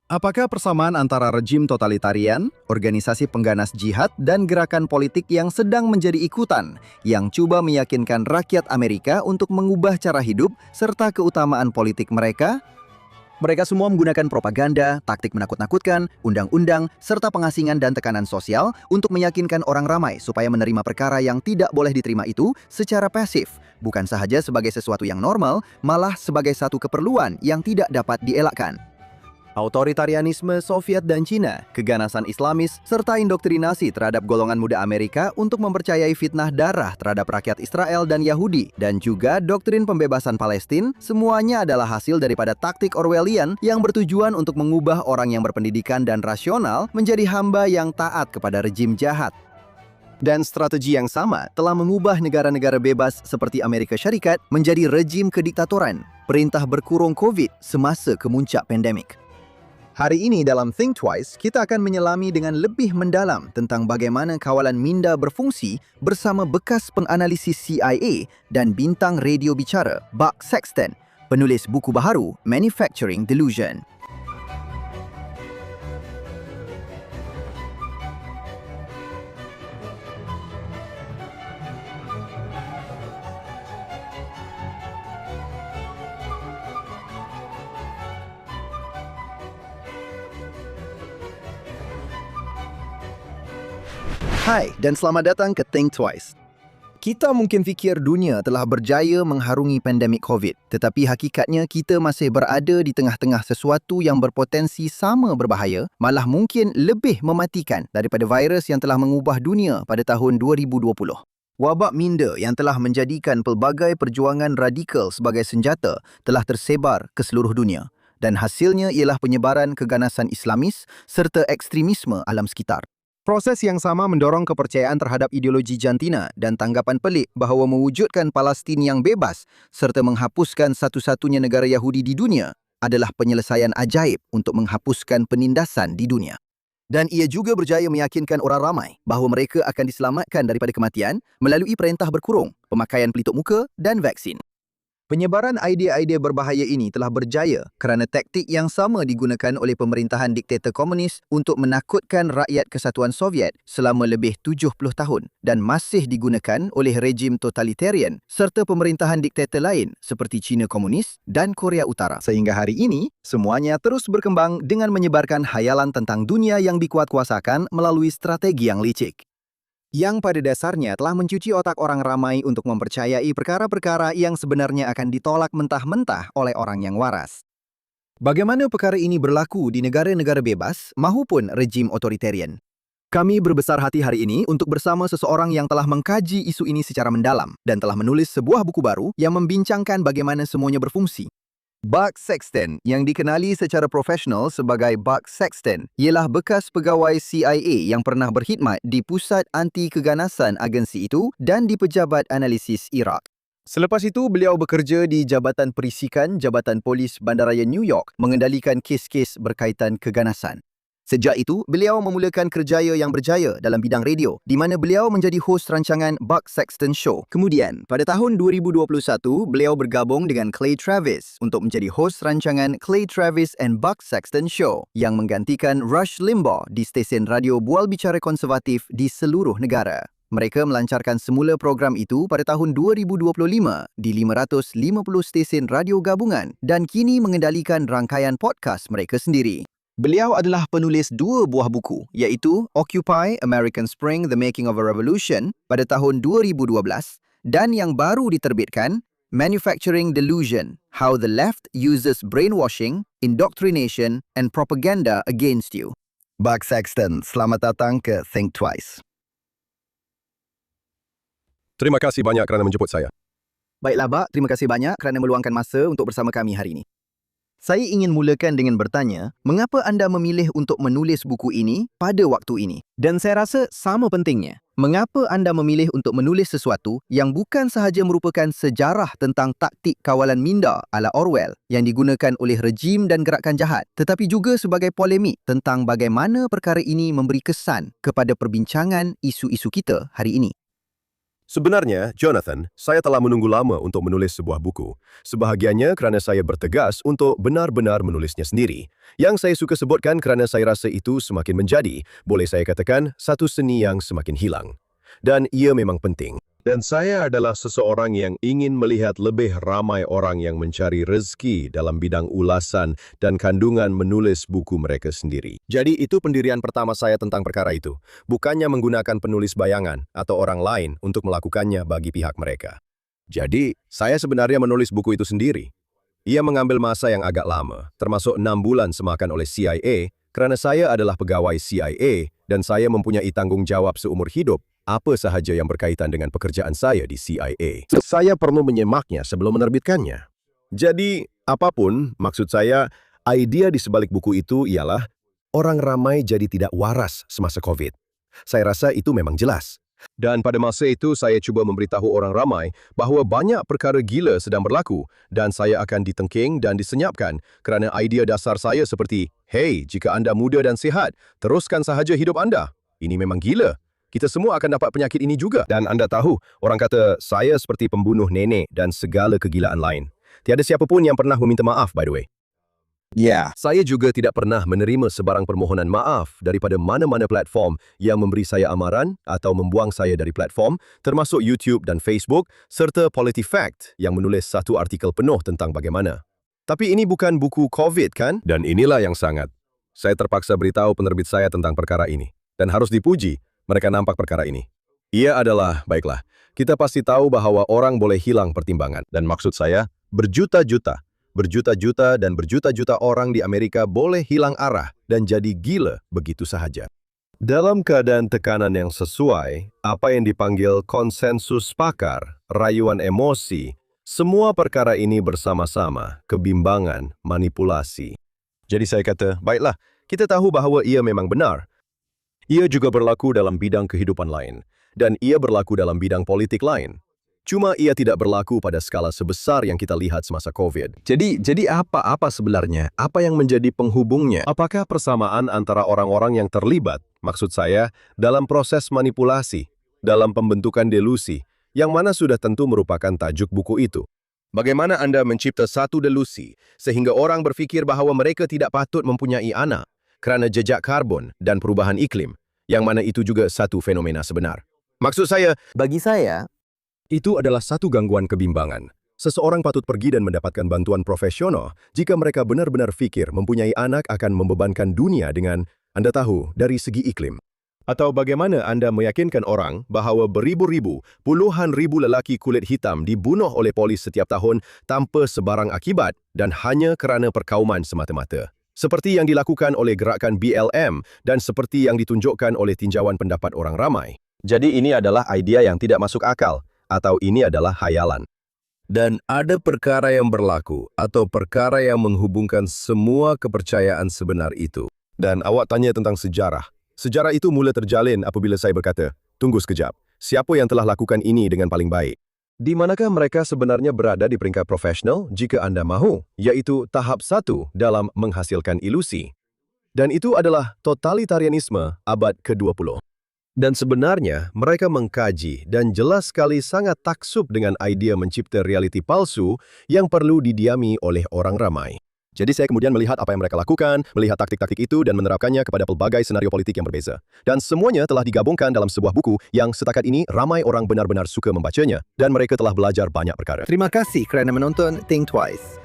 Apakah persamaan antara rejim totalitarian, organisasi pengganas jihad, dan gerakan politik yang sedang menjadi ikutan yang coba meyakinkan rakyat Amerika untuk mengubah cara hidup serta keutamaan politik mereka? Mereka semua menggunakan propaganda, taktik menakut-nakutkan, undang-undang, serta pengasingan dan tekanan sosial untuk meyakinkan orang ramai supaya menerima perkara yang tidak boleh diterima itu secara pasif, bukan sahaja sebagai sesuatu yang normal, malah sebagai satu keperluan yang tidak dapat dielakkan. Otoritarianisme Soviet dan Cina, keganasan Islamis, serta indoktrinasi terhadap golongan muda Amerika untuk mempercayai fitnah darah terhadap rakyat Israel dan Yahudi, dan juga doktrin pembebasan Palestina, semuanya adalah hasil daripada taktik Orwellian yang bertujuan untuk mengubah orang yang berpendidikan dan rasional menjadi hamba yang taat kepada rejim jahat. Dan strategi yang sama telah mengubah negara-negara bebas seperti Amerika Syarikat menjadi rejim kediktatoran, perintah berkurung COVID semasa kemuncak pandemik. Hari ini dalam Think Twice, kita akan menyelami dengan lebih mendalam tentang bagaimana kawalan minda berfungsi bersama bekas penganalisis CIA dan bintang radio bicara Buck Sexton, penulis buku baharu Manufacturing Delusion. Hai dan selamat datang ke Think Twice. Kita mungkin fikir dunia telah berjaya mengharungi pandemik COVID, tetapi hakikatnya kita masih berada di tengah-tengah sesuatu yang berpotensi sama berbahaya, malah mungkin lebih mematikan daripada virus yang telah mengubah dunia pada tahun 2020. Wabak minda yang telah menjadikan pelbagai perjuangan radikal sebagai senjata telah tersebar ke seluruh dunia, dan hasilnya ialah penyebaran keganasan Islamis serta ekstremisme alam sekitar. Proses yang sama mendorong kepercayaan terhadap ideologi jantina dan tanggapan pelik bahawa mewujudkan Palestin yang bebas serta menghapuskan satu-satunya negara Yahudi di dunia adalah penyelesaian ajaib untuk menghapuskan penindasan di dunia. Dan ia juga berjaya meyakinkan orang ramai bahawa mereka akan diselamatkan daripada kematian melalui perintah berkurung, pemakaian pelitup muka dan vaksin. Penyebaran idea-idea berbahaya ini telah berjaya kerana taktik yang sama digunakan oleh pemerintahan diktator komunis untuk menakutkan rakyat Kesatuan Soviet selama lebih 70 tahun dan masih digunakan oleh rejim totalitarian serta pemerintahan diktator lain seperti China Komunis dan Korea Utara. Sehingga hari ini, semuanya terus berkembang dengan menyebarkan hayalan tentang dunia yang dikuatkuasakan melalui strategi yang licik, yang pada dasarnya telah mencuci otak orang ramai untuk mempercayai perkara-perkara yang sebenarnya akan ditolak mentah-mentah oleh orang yang waras. Bagaimana perkara ini berlaku di negara-negara bebas maupun rejim otoritarian? Kami berbesar hati hari ini untuk bersama seseorang yang telah mengkaji isu ini secara mendalam dan telah menulis sebuah buku baru yang membincangkan bagaimana semuanya berfungsi. Buck Sexton, yang dikenali secara profesional sebagai Buck Sexton, ialah bekas pegawai CIA yang pernah berkhidmat di Pusat Anti-Keganasan agensi itu dan di Pejabat Analisis Iraq. Selepas itu, beliau bekerja di Jabatan Perisikan Jabatan Polis Bandaraya New York mengendalikan kes-kes berkaitan keganasan. Sejak itu, beliau memulakan kerjaya yang berjaya dalam bidang radio, di mana beliau menjadi hos rancangan Buck Sexton Show. Kemudian, pada tahun 2021, beliau bergabung dengan Clay Travis untuk menjadi hos rancangan Clay Travis and Buck Sexton Show yang menggantikan Rush Limbaugh di stesen radio bual bicara konservatif di seluruh negara. Mereka melancarkan semula program itu pada tahun 2025 di 550 stesen radio gabungan dan kini mengendalikan rangkaian podcast mereka sendiri. Beliau adalah penulis dua buah buku, iaitu Occupy American Spring: The Making of a Revolution pada tahun 2012 dan yang baru diterbitkan Manufacturing Delusion: How the Left Uses Brainwashing, Indoctrination and Propaganda Against You. Buck Sexton, selamat datang ke Think Twice. Terima kasih banyak kerana menjemput saya. Baiklah, Buck, terima kasih banyak kerana meluangkan masa untuk bersama kami hari ini. Saya ingin mulakan dengan bertanya, mengapa anda memilih untuk menulis buku ini pada waktu ini? Dan saya rasa sama pentingnya, mengapa anda memilih untuk menulis sesuatu yang bukan sahaja merupakan sejarah tentang taktik kawalan minda ala Orwell yang digunakan oleh rejim dan gerakan jahat, tetapi juga sebagai polemik tentang bagaimana perkara ini memberi kesan kepada perbincangan isu-isu kita hari ini. Sebenarnya, Jonathan, saya telah menunggu lama untuk menulis sebuah buku. Sebahagiannya kerana saya bertegas untuk benar-benar menulisnya sendiri. Yang saya suka sebutkan kerana saya rasa itu semakin menjadi, boleh saya katakan, satu seni yang semakin hilang. Dan ia memang penting. Dan saya adalah seseorang yang ingin melihat lebih ramai orang yang mencari rezeki dalam bidang ulasan dan kandungan menulis buku mereka sendiri. Jadi itu pendirian pertama saya tentang perkara itu. Bukannya menggunakan penulis bayangan atau orang lain untuk melakukannya bagi pihak mereka. Jadi, saya sebenarnya menulis buku itu sendiri. Ia mengambil masa yang agak lama, termasuk 6 bulan semakan oleh CIA, kerana saya adalah pegawai CIA dan saya mempunyai tanggung jawab seumur hidup apa sahaja yang berkaitan dengan pekerjaan saya di CIA. Saya perlu menyemaknya sebelum menerbitkannya. Jadi, apapun, maksud saya, idea di sebalik buku itu ialah orang ramai jadi tidak waras semasa COVID. Saya rasa itu memang jelas. Dan pada masa itu saya cuba memberitahu orang ramai bahawa banyak perkara gila sedang berlaku dan saya akan ditengking dan disenyapkan kerana idea dasar saya seperti, "Hey, jika anda muda dan sihat, teruskan sahaja hidup anda. Ini memang gila. Kita semua akan dapat penyakit ini juga." Dan anda tahu, orang kata saya seperti pembunuh nenek dan segala kegilaan lain. Tiada siapa pun yang pernah meminta maaf, by the way. Ya. Saya juga tidak pernah menerima sebarang permohonan maaf daripada mana-mana platform yang memberi saya amaran atau membuang saya dari platform, termasuk YouTube dan Facebook, serta PolitiFact yang menulis satu artikel penuh tentang bagaimana. Tapi ini bukan buku COVID, kan? Dan inilah yang sangat. Saya terpaksa beritahu penerbit saya tentang perkara ini. Dan harus dipuji, mereka nampak perkara ini. Ia adalah, baiklah, kita pasti tahu bahawa orang boleh hilang pertimbangan. Dan maksud saya, berjuta-juta dan berjuta-juta orang di Amerika boleh hilang arah dan jadi gila begitu sahaja. Dalam keadaan tekanan yang sesuai, apa yang dipanggil konsensus pakar, rayuan emosi, semua perkara ini bersama-sama, kebimbangan, manipulasi. Jadi saya kata, baiklah, kita tahu bahawa ia memang benar. Ia juga berlaku dalam bidang kehidupan lain, dan ia berlaku dalam bidang politik lain. Cuma ia tidak berlaku pada skala sebesar yang kita lihat semasa COVID. Jadi apa sebenarnya? Apa yang menjadi penghubungnya? Apakah persamaan antara orang-orang yang terlibat, maksud saya, dalam proses manipulasi, dalam pembentukan delusi, yang mana sudah tentu merupakan tajuk buku itu? Bagaimana Anda mencipta satu delusi, sehingga orang berfikir bahawa mereka tidak patut mempunyai anak, kerana jejak karbon dan perubahan iklim, yang mana itu juga satu fenomena sebenar. Maksud saya, Bagi saya, itu adalah satu gangguan kebimbangan. Seseorang patut pergi dan mendapatkan bantuan profesional jika mereka benar-benar fikir mempunyai anak akan membebankan dunia dengan, Anda tahu, dari segi iklim. Atau bagaimana Anda meyakinkan orang bahawa beribu-ribu, puluhan ribu lelaki kulit hitam dibunuh oleh polis setiap tahun tanpa sebarang akibat dan hanya kerana perkauman semata-mata. Seperti yang dilakukan oleh gerakan BLM dan seperti yang ditunjukkan oleh tinjauan pendapat orang ramai. Jadi ini adalah idea yang tidak masuk akal, atau ini adalah hayalan. Dan ada perkara yang berlaku, atau perkara yang menghubungkan semua kepercayaan sebenar itu. Dan awak tanya tentang sejarah. Sejarah itu mula terjalin apabila saya berkata, tunggu sekejap, siapa yang telah lakukan ini dengan paling baik? Di manakah mereka sebenarnya berada di peringkat profesional jika Anda mahu, yaitu tahap 1 dalam menghasilkan ilusi. Dan itu adalah totalitarianisme abad ke-20. Dan sebenarnya mereka mengkaji dan jelas sekali sangat taksub dengan idea mencipta realiti palsu yang perlu didiami oleh orang ramai. Jadi saya kemudian melihat apa yang mereka lakukan, melihat taktik-taktik itu dan menerapkannya kepada pelbagai senario politik yang berbeza. Dan semuanya telah digabungkan dalam sebuah buku yang setakat ini ramai orang benar-benar suka membacanya dan mereka telah belajar banyak perkara. terima kasih kerana menonton Think Twice.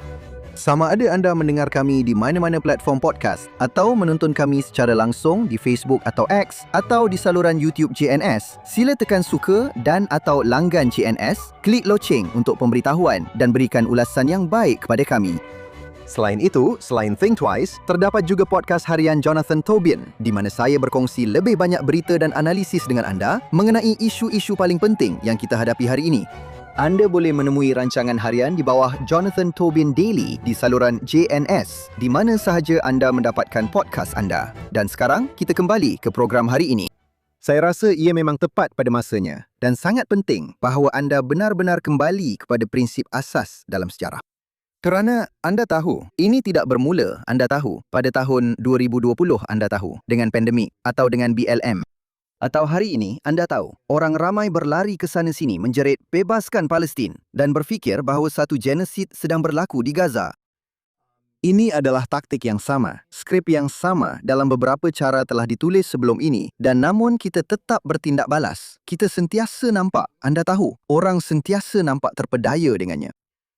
Sama ada anda mendengar kami di mana-mana platform podcast atau menonton kami secara langsung di Facebook atau X atau di saluran YouTube JNS, sila tekan suka dan atau langgan JNS, klik loceng untuk pemberitahuan dan berikan ulasan yang baik kepada kami. Selain itu, selain Think Twice, terdapat juga podcast harian Jonathan Tobin di mana saya berkongsi lebih banyak berita dan analisis dengan anda mengenai isu-isu paling penting yang kita hadapi hari ini. Anda boleh menemui rancangan harian di bawah Jonathan Tobin Daily di saluran JNS di mana sahaja anda mendapatkan podcast anda. Dan sekarang, kita kembali ke program hari ini. Saya rasa ia memang tepat pada masanya dan sangat penting bahawa anda benar-benar kembali kepada prinsip asas dalam sejarah. Kerana anda tahu, ini tidak bermula anda tahu pada tahun 2020 anda tahu dengan pandemik atau dengan BLM. Atau hari ini, anda tahu, orang ramai berlari ke sana sini menjerit bebaskan Palestin dan berfikir bahawa satu genosid sedang berlaku di Gaza. Ini adalah taktik yang sama, skrip yang sama dalam beberapa cara telah ditulis sebelum ini dan namun kita tetap bertindak balas. Kita sentiasa nampak, anda tahu, orang sentiasa nampak terpedaya dengannya.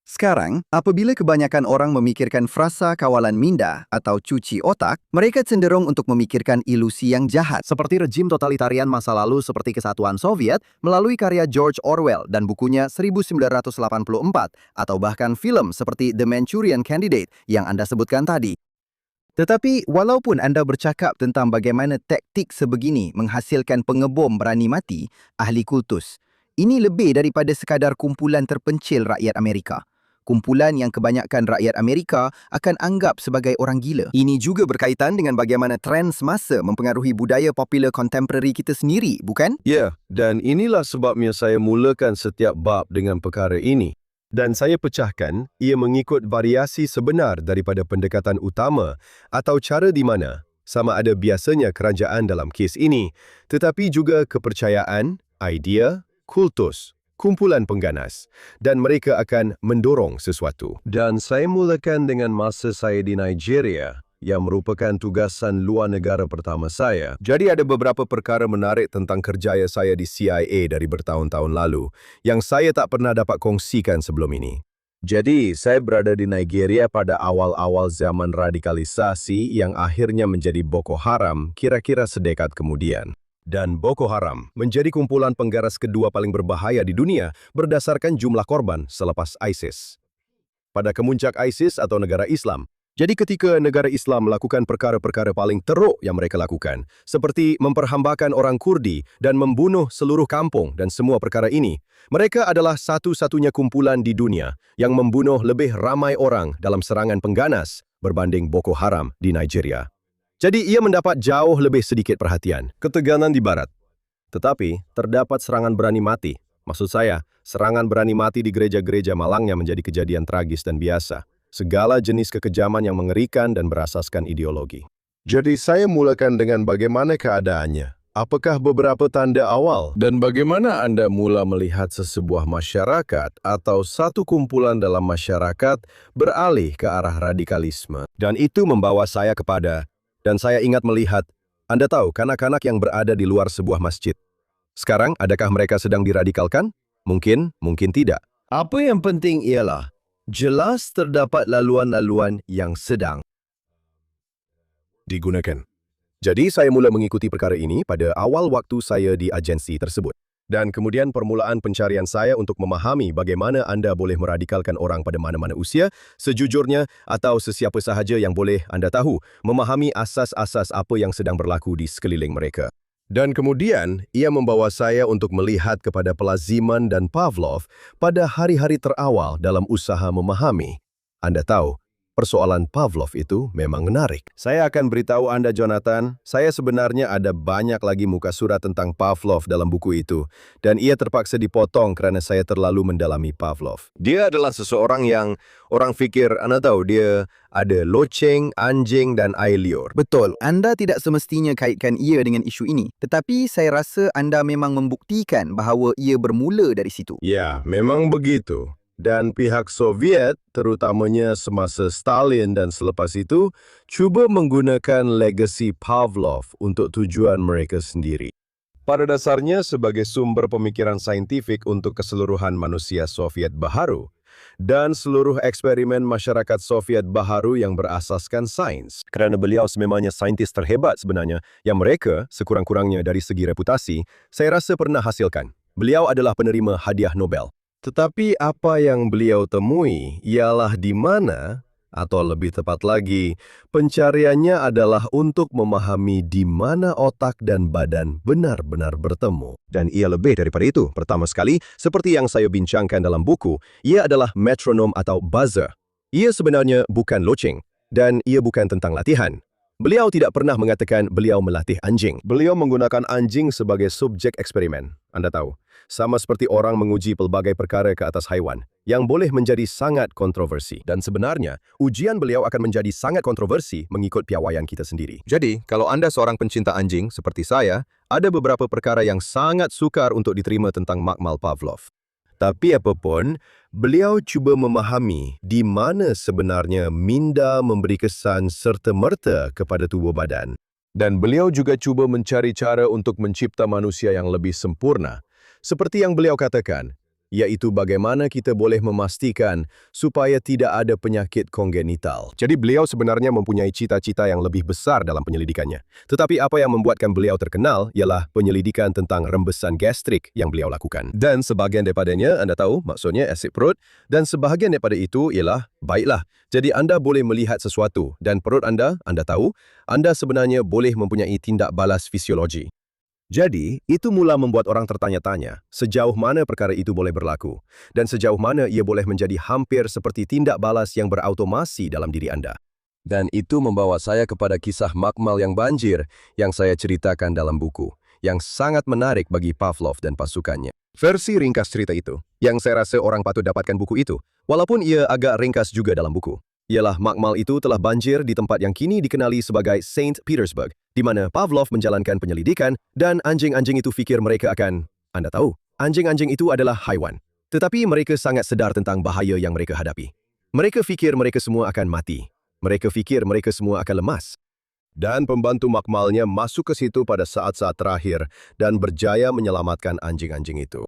Sekarang, apabila kebanyakan orang memikirkan frasa kawalan minda atau cuci otak, mereka cenderung untuk memikirkan ilusi yang jahat. Seperti rejim totalitarian masa lalu seperti Kesatuan Soviet melalui karya George Orwell dan bukunya 1984 atau bahkan film seperti The Manchurian Candidate yang anda sebutkan tadi. Tetapi walaupun anda bercakap tentang bagaimana taktik sebegini menghasilkan pengebom berani mati, ahli kultus, ini lebih daripada sekadar kumpulan terpencil rakyat Amerika. Kumpulan yang kebanyakan rakyat Amerika akan anggap sebagai orang gila. Ini juga berkaitan dengan bagaimana tren semasa mempengaruhi budaya popular kontemporari kita sendiri, bukan? Ya, dan inilah sebabnya saya mulakan setiap bab dengan perkara ini. Dan saya pecahkan, ia mengikut variasi sebenar daripada pendekatan utama atau cara di mana, sama ada biasanya kerajaan dalam kes ini, tetapi juga kepercayaan, idea, kultus, kumpulan pengganas, dan mereka akan mendorong sesuatu. Dan saya mulakan dengan masa saya di Nigeria, yang merupakan tugasan luar negara pertama saya. Jadi ada beberapa perkara menarik tentang kerjaya saya di CIA dari bertahun-tahun lalu, yang saya tak pernah dapat kongsikan sebelum ini. Jadi, saya berada di Nigeria pada awal-awal zaman radikalisasi yang akhirnya menjadi Boko Haram kira-kira sedekad kemudian. Dan Boko Haram menjadi kumpulan penggaras kedua paling berbahaya di dunia berdasarkan jumlah korban selepas ISIS. Pada kemuncak ISIS atau negara Islam, jadi ketika negara Islam melakukan perkara-perkara paling teruk yang mereka lakukan, seperti memperhambakan orang Kurdi dan membunuh seluruh kampung dan semua perkara ini, mereka adalah satu-satunya kumpulan di dunia yang membunuh lebih ramai orang dalam serangan pengganas berbanding Boko Haram di Nigeria. Jadi ia mendapat jauh lebih sedikit perhatian, ketegangan di barat. Tetapi terdapat serangan berani mati. Maksud saya, serangan berani mati di gereja-gereja malangnya menjadi kejadian tragis dan biasa. Segala jenis kekejaman yang mengerikan dan berasaskan ideologi. Jadi saya mulakan dengan bagaimana keadaannya. Apakah beberapa tanda awal? Dan bagaimana Anda mula melihat sesebuah masyarakat atau satu kumpulan dalam masyarakat beralih ke arah radikalisme? Dan itu membawa saya kepada... Dan saya ingat melihat, Anda tahu, kanak-kanak yang berada di luar sebuah masjid. Sekarang, adakah mereka sedang diradikalkan? Mungkin, mungkin tidak. Apa yang penting ialah, jelas terdapat laluan-laluan yang sedang digunakan. Jadi, saya mula mengikuti perkara ini pada awal waktu saya di agensi tersebut. Dan kemudian permulaan pencarian saya untuk memahami bagaimana Anda boleh meradikalkan orang pada mana-mana usia, sejujurnya atau sesiapa sahaja yang boleh Anda tahu, memahami asas-asas apa yang sedang berlaku di sekeliling mereka. Dan kemudian, ia membawa saya untuk melihat kepada pelaziman dan Pavlov pada hari-hari terawal dalam usaha memahami. Anda tahu, persoalan Pavlov itu memang menarik. Saya akan beritahu Anda, Jonathan, saya sebenarnya ada banyak lagi muka surat tentang Pavlov dalam buku itu, dan ia terpaksa dipotong karena saya terlalu mendalami Pavlov. Dia adalah seseorang yang orang fikir, Anda tahu, dia ada loceng, anjing, dan air liur. Betul, anda tidak semestinya kaitkan ia dengan isu ini, tetapi saya rasa anda memang membuktikan bahawa ia bermula dari situ. Ya, memang begitu. Dan pihak Soviet, terutamanya semasa Stalin dan selepas itu, cuba menggunakan legasi Pavlov untuk tujuan mereka sendiri. Pada dasarnya sebagai sumber pemikiran saintifik untuk keseluruhan manusia Soviet baharu, dan seluruh eksperimen masyarakat Soviet baharu yang berasaskan sains. Kerana beliau sememangnya saintis terhebat sebenarnya, yang mereka, sekurang-kurangnya dari segi reputasi, saya rasa pernah hasilkan. Beliau adalah penerima hadiah Nobel. Tetapi apa yang beliau temui ialah di mana, atau lebih tepat lagi, pencariannya adalah untuk memahami di mana otak dan badan benar-benar bertemu. Dan ia lebih daripada itu. Pertama sekali, seperti yang saya bincangkan dalam buku, ia adalah metronom atau buzzer. Ia sebenarnya bukan loceng, dan ia bukan tentang latihan. Beliau tidak pernah mengatakan beliau melatih anjing. Beliau menggunakan anjing sebagai subjek eksperimen. Anda tahu, sama seperti orang menguji pelbagai perkara ke atas haiwan, yang boleh menjadi sangat kontroversi. Dan sebenarnya, ujian beliau akan menjadi sangat kontroversi mengikut piawaian kita sendiri. Jadi, kalau Anda seorang pencinta anjing seperti saya, ada beberapa perkara yang sangat sukar untuk diterima tentang Makmal Pavlov. Tapi apapun, beliau cuba memahami di mana sebenarnya minda memberi kesan serta-merta kepada tubuh badan. Dan beliau juga cuba mencari cara untuk mencipta manusia yang lebih sempurna. Seperti yang beliau katakan, yaitu bagaimana kita boleh memastikan supaya tidak ada penyakit kongenital. Jadi beliau sebenarnya mempunyai cita-cita yang lebih besar dalam penyelidikannya. Tetapi apa yang membuatkan beliau terkenal ialah penyelidikan tentang rembesan gastrik yang beliau lakukan. Dan sebahagian daripadanya, Anda tahu, maksudnya asid perut, dan sebahagian daripada itu ialah, baiklah, jadi Anda boleh melihat sesuatu dan perut Anda tahu, Anda sebenarnya boleh mempunyai tindak balas fisiologi. Jadi, itu mula membuat orang tertanya-tanya sejauh mana perkara itu boleh berlaku dan sejauh mana ia boleh menjadi hampir seperti tindak balas yang berautomasi dalam diri Anda. Dan itu membawa saya kepada kisah Makmal yang banjir yang saya ceritakan dalam buku, yang sangat menarik bagi Pavlov dan pasukannya. Versi ringkas cerita itu, yang saya rasa orang patut dapatkan buku itu, walaupun ia agak ringkas juga dalam buku, ialah Makmal itu telah banjir di tempat yang kini dikenali sebagai Saint Petersburg, di mana Pavlov menjalankan penyelidikan dan anjing-anjing itu fikir mereka akan, Anda tahu, anjing-anjing itu adalah haiwan. Tetapi mereka sangat sedar tentang bahaya yang mereka hadapi. Mereka fikir mereka semua akan mati. Mereka fikir mereka semua akan lemas. Dan pembantu Makmalnya masuk ke situ pada saat-saat terakhir dan berjaya menyelamatkan anjing-anjing itu.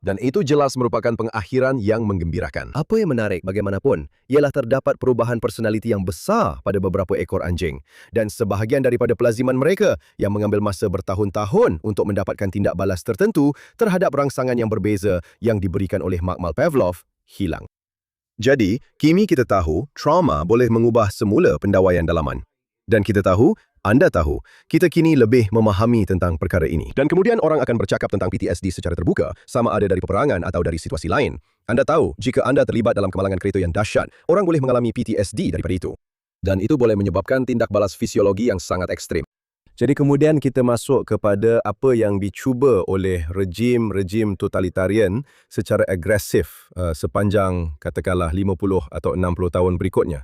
Dan itu jelas merupakan pengakhiran yang menggembirakan. Apa yang menarik bagaimanapun, ialah terdapat perubahan personaliti yang besar pada beberapa ekor anjing. Dan sebahagian daripada pelaziman mereka yang mengambil masa bertahun-tahun untuk mendapatkan tindak balas tertentu terhadap rangsangan yang berbeza yang diberikan oleh Makmal Pavlov, hilang. Jadi, kini kita tahu trauma boleh mengubah semula pendawaian dalaman. Dan kita tahu, Anda tahu, kita kini lebih memahami tentang perkara ini. Dan kemudian orang akan bercakap tentang PTSD secara terbuka, sama ada dari peperangan atau dari situasi lain. Anda tahu, jika Anda terlibat dalam kemalangan kereta yang dahsyat, orang boleh mengalami PTSD daripada itu. Dan itu boleh menyebabkan tindak balas fisiologi yang sangat ekstrim. Jadi kemudian kita masuk kepada apa yang dicuba oleh rejim-rejim totalitarian secara agresif sepanjang katakanlah 50 atau 60 tahun berikutnya.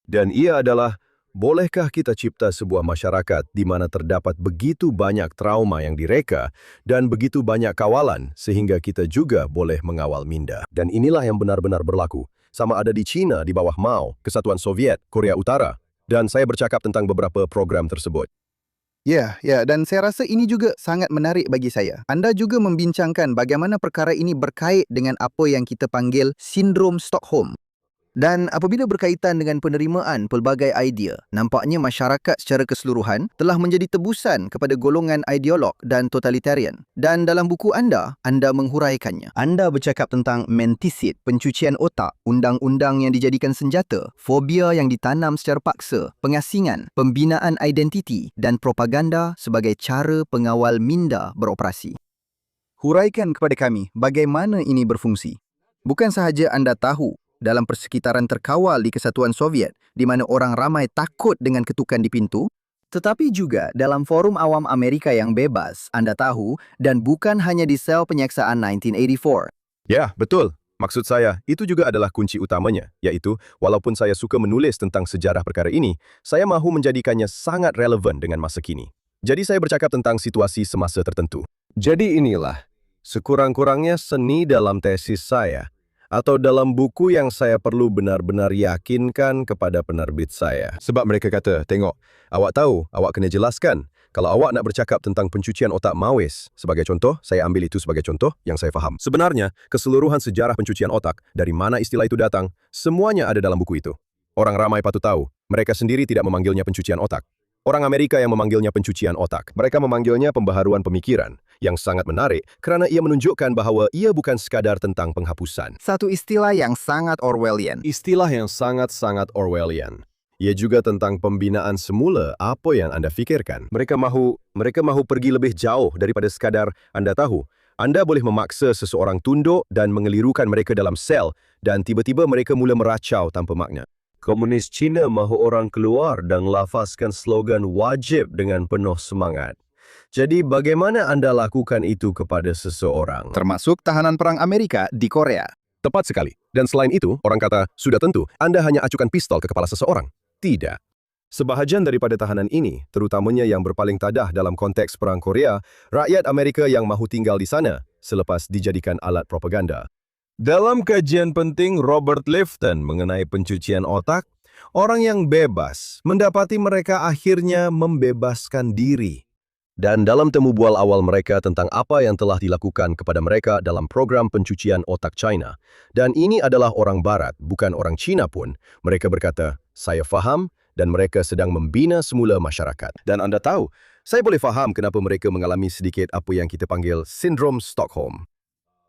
Dan ia adalah, bolehkah kita cipta sebuah masyarakat di mana terdapat begitu banyak trauma yang direka dan begitu banyak kawalan sehingga kita juga boleh mengawal minda. Dan inilah yang benar-benar berlaku. Sama ada di China di bawah Mao, Kesatuan Soviet, Korea Utara. Dan saya bercakap tentang beberapa program tersebut. Ya, dan saya rasa ini juga sangat menarik bagi saya. Anda juga membincangkan bagaimana perkara ini berkait dengan apa yang kita panggil sindrom Stockholm. Dan apabila berkaitan dengan penerimaan pelbagai idea, nampaknya masyarakat secara keseluruhan telah menjadi tebusan kepada golongan ideolog dan totalitarian. Dan dalam buku anda menghuraikannya. Anda bercakap tentang menticide, pencucian otak, undang-undang yang dijadikan senjata, fobia yang ditanam secara paksa, pengasingan, pembinaan identiti dan propaganda sebagai cara pengawal minda beroperasi. Huraikan kepada kami bagaimana ini berfungsi. Bukan sahaja anda tahu dalam persekitaran terkawal di Kesatuan Soviet, di mana orang ramai takut dengan ketukan di pintu, tetapi juga dalam forum awam Amerika yang bebas, anda tahu, dan bukan hanya di sel penyaksaan 1984. Ya, betul. Maksud saya, itu juga adalah kunci utamanya, yaitu, walaupun saya suka menulis tentang sejarah perkara ini, saya mahu menjadikannya sangat relevan dengan masa kini. Jadi saya bercakap tentang situasi semasa tertentu. Jadi inilah, sekurang-kurangnya seni dalam tesis saya, atau dalam buku yang saya perlu benar-benar yakinkan kepada penerbit saya. Sebab mereka kata, tengok, awak tahu, awak kena jelaskan. Kalau awak nak bercakap tentang pencucian otak Maois, sebagai contoh, saya ambil itu sebagai contoh yang saya faham. Sebenarnya, keseluruhan sejarah pencucian otak, dari mana istilah itu datang, semuanya ada dalam buku itu. Orang ramai patut tahu, mereka sendiri tidak memanggilnya pencucian otak. Orang Amerika yang memanggilnya pencucian otak. Mereka memanggilnya pembaharuan pemikiran, yang sangat menarik kerana ia menunjukkan bahawa ia bukan sekadar tentang penghapusan. Satu istilah yang sangat Orwellian. Istilah yang sangat-sangat Orwellian. Ia juga tentang pembinaan semula apa yang anda fikirkan. Mereka mahu pergi lebih jauh daripada sekadar anda tahu. Anda boleh memaksa seseorang tunduk dan mengelirukan mereka dalam sel dan tiba-tiba mereka mula meracau tanpa makna. Komunis Cina mahu orang keluar dan lafazkan slogan wajib dengan penuh semangat. Jadi bagaimana anda lakukan itu kepada seseorang? Termasuk tahanan perang Amerika di Korea. Tepat sekali. Dan selain itu, orang kata, sudah tentu, Anda hanya acukan pistol ke kepala seseorang. Tidak. Sebahagian daripada tahanan ini, terutamanya yang berpaling tadah dalam konteks Perang Korea, rakyat Amerika yang mahu tinggal di sana selepas dijadikan alat propaganda. Dalam kajian penting Robert Lifton mengenai pencucian otak, orang yang bebas mendapati mereka akhirnya membebaskan diri. Dan dalam temu bual awal mereka tentang apa yang telah dilakukan kepada mereka dalam program pencucian otak China, dan ini adalah orang Barat, bukan orang Cina pun, mereka berkata, saya faham dan mereka sedang membina semula masyarakat. Dan anda tahu, saya boleh faham kenapa mereka mengalami sedikit apa yang kita panggil sindrom Stockholm.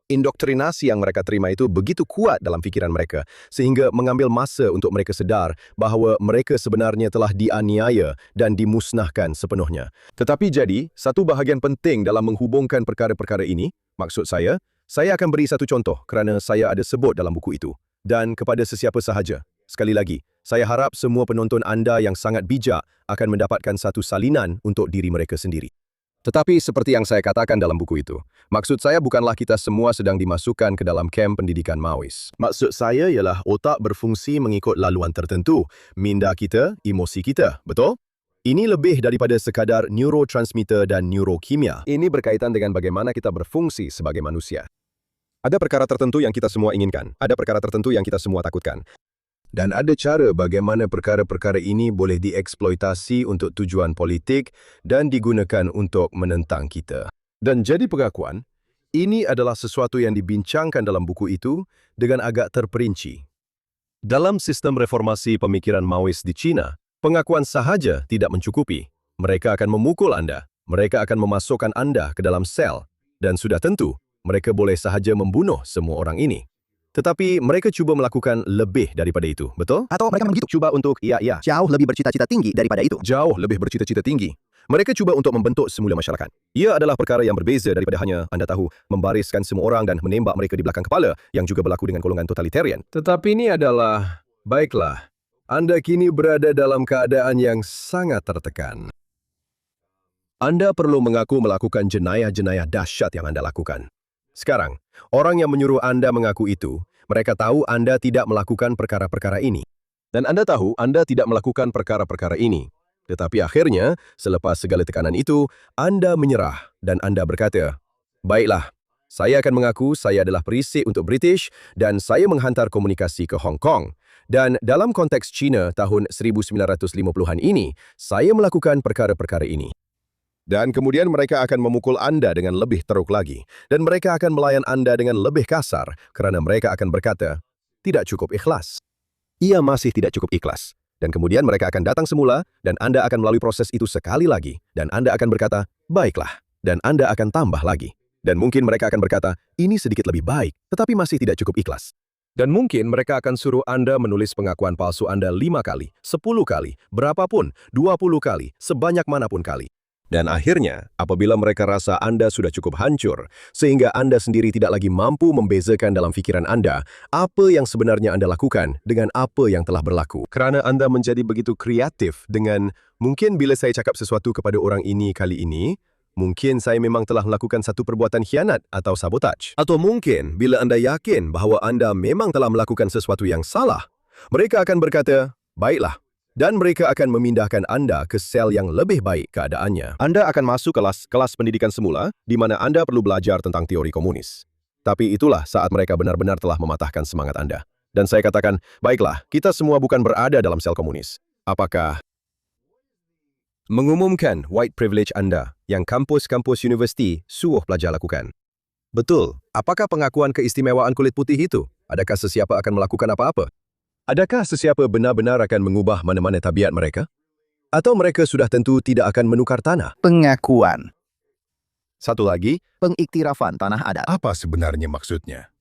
Indoktrinasi yang mereka terima itu begitu kuat dalam fikiran mereka, sehingga mengambil masa untuk mereka sedar bahawa mereka sebenarnya telah dianiaya dan dimusnahkan sepenuhnya. Tetapi jadi, satu bahagian penting dalam menghubungkan perkara-perkara ini, maksud saya akan beri satu contoh kerana saya ada sebut dalam buku itu. Dan kepada sesiapa sahaja, sekali lagi, saya harap semua penonton anda yang sangat bijak akan mendapatkan satu salinan untuk diri mereka sendiri. Tetapi seperti yang saya katakan dalam buku itu, maksud saya bukanlah kita semua sedang dimasukkan ke dalam kem pendidikan Maois. Maksud saya ialah otak berfungsi mengikut laluan tertentu, minda kita, emosi kita, betul? Ini lebih daripada sekadar neurotransmitter dan neurokimia. Ini berkaitan dengan bagaimana kita berfungsi sebagai manusia. Ada perkara tertentu yang kita semua inginkan, ada perkara tertentu yang kita semua takutkan. Dan ada cara bagaimana perkara-perkara ini boleh dieksploitasi untuk tujuan politik dan digunakan untuk menentang kita. Dan jadi pengakuan, ini adalah sesuatu yang dibincangkan dalam buku itu dengan agak terperinci. Dalam sistem reformasi pemikiran Maois di China, pengakuan sahaja tidak mencukupi. Mereka akan memukul anda, mereka akan memasukkan anda ke dalam sel, dan sudah tentu, mereka boleh sahaja membunuh semua orang ini. Tetapi mereka cuba melakukan lebih daripada itu, betul? Atau mereka begitu Cuba untuk, jauh lebih bercita-cita tinggi daripada itu. jauh lebih bercita-cita tinggi. Mereka cuba untuk membentuk semula masyarakat. Ia adalah perkara yang berbeza daripada hanya, anda tahu, membariskan semua orang dan menembak mereka di belakang kepala, yang juga berlaku dengan golongan totalitarian. Tetapi ini adalah, baiklah, anda kini berada dalam keadaan yang sangat tertekan. Anda perlu mengaku melakukan jenayah-jenayah dahsyat yang anda lakukan. Sekarang, orang yang menyuruh anda mengaku itu, mereka tahu anda tidak melakukan perkara-perkara ini. Dan anda tahu anda tidak melakukan perkara-perkara ini. Tetapi akhirnya, selepas segala tekanan itu, anda menyerah dan anda berkata, baiklah, saya akan mengaku saya adalah perisik untuk British dan saya menghantar komunikasi ke Hong Kong. Dan dalam konteks China tahun 1950-an ini, saya melakukan perkara-perkara ini. Dan kemudian mereka akan memukul anda dengan lebih teruk lagi. Dan mereka akan melayan anda dengan lebih kasar kerana mereka akan berkata, tidak cukup ikhlas. Ia masih tidak cukup ikhlas. Dan kemudian mereka akan datang semula dan anda akan melalui proses itu sekali lagi. Dan anda akan berkata, baiklah. Dan anda akan tambah lagi. Dan mungkin mereka akan berkata, ini sedikit lebih baik, tetapi masih tidak cukup ikhlas. Dan mungkin mereka akan suruh anda menulis pengakuan palsu anda 5 kali, 10 kali, berapapun, 20 kali, sebanyak manapun kali. Dan akhirnya, apabila mereka rasa anda sudah cukup hancur, sehingga anda sendiri tidak lagi mampu membezakan dalam fikiran anda apa yang sebenarnya anda lakukan dengan apa yang telah berlaku. Kerana anda menjadi begitu kreatif dengan, mungkin bila saya cakap sesuatu kepada orang ini kali ini, mungkin saya memang telah melakukan satu perbuatan khianat atau sabotaj. Atau mungkin bila anda yakin bahawa anda memang telah melakukan sesuatu yang salah, mereka akan berkata, baiklah. Dan mereka akan memindahkan anda ke sel yang lebih baik keadaannya. Anda akan masuk kelas pendidikan semula, di mana anda perlu belajar tentang teori komunis. Tapi itulah saat mereka benar-benar telah mematahkan semangat anda. Dan saya katakan, baiklah, kita semua bukan berada dalam sel komunis. Apakah mengumumkan white privilege anda yang kampus-kampus universiti suruh pelajar lakukan? Betul. Apakah pengakuan keistimewaan kulit putih itu? Adakah sesiapa akan melakukan apa-apa? Adakah sesiapa benar-benar akan mengubah mana-mana tabiat mereka? Atau mereka sudah tentu tidak akan menukar tanah? Pengakuan. Satu lagi, Pengiktirafan tanah adat. apa sebenarnya maksudnya?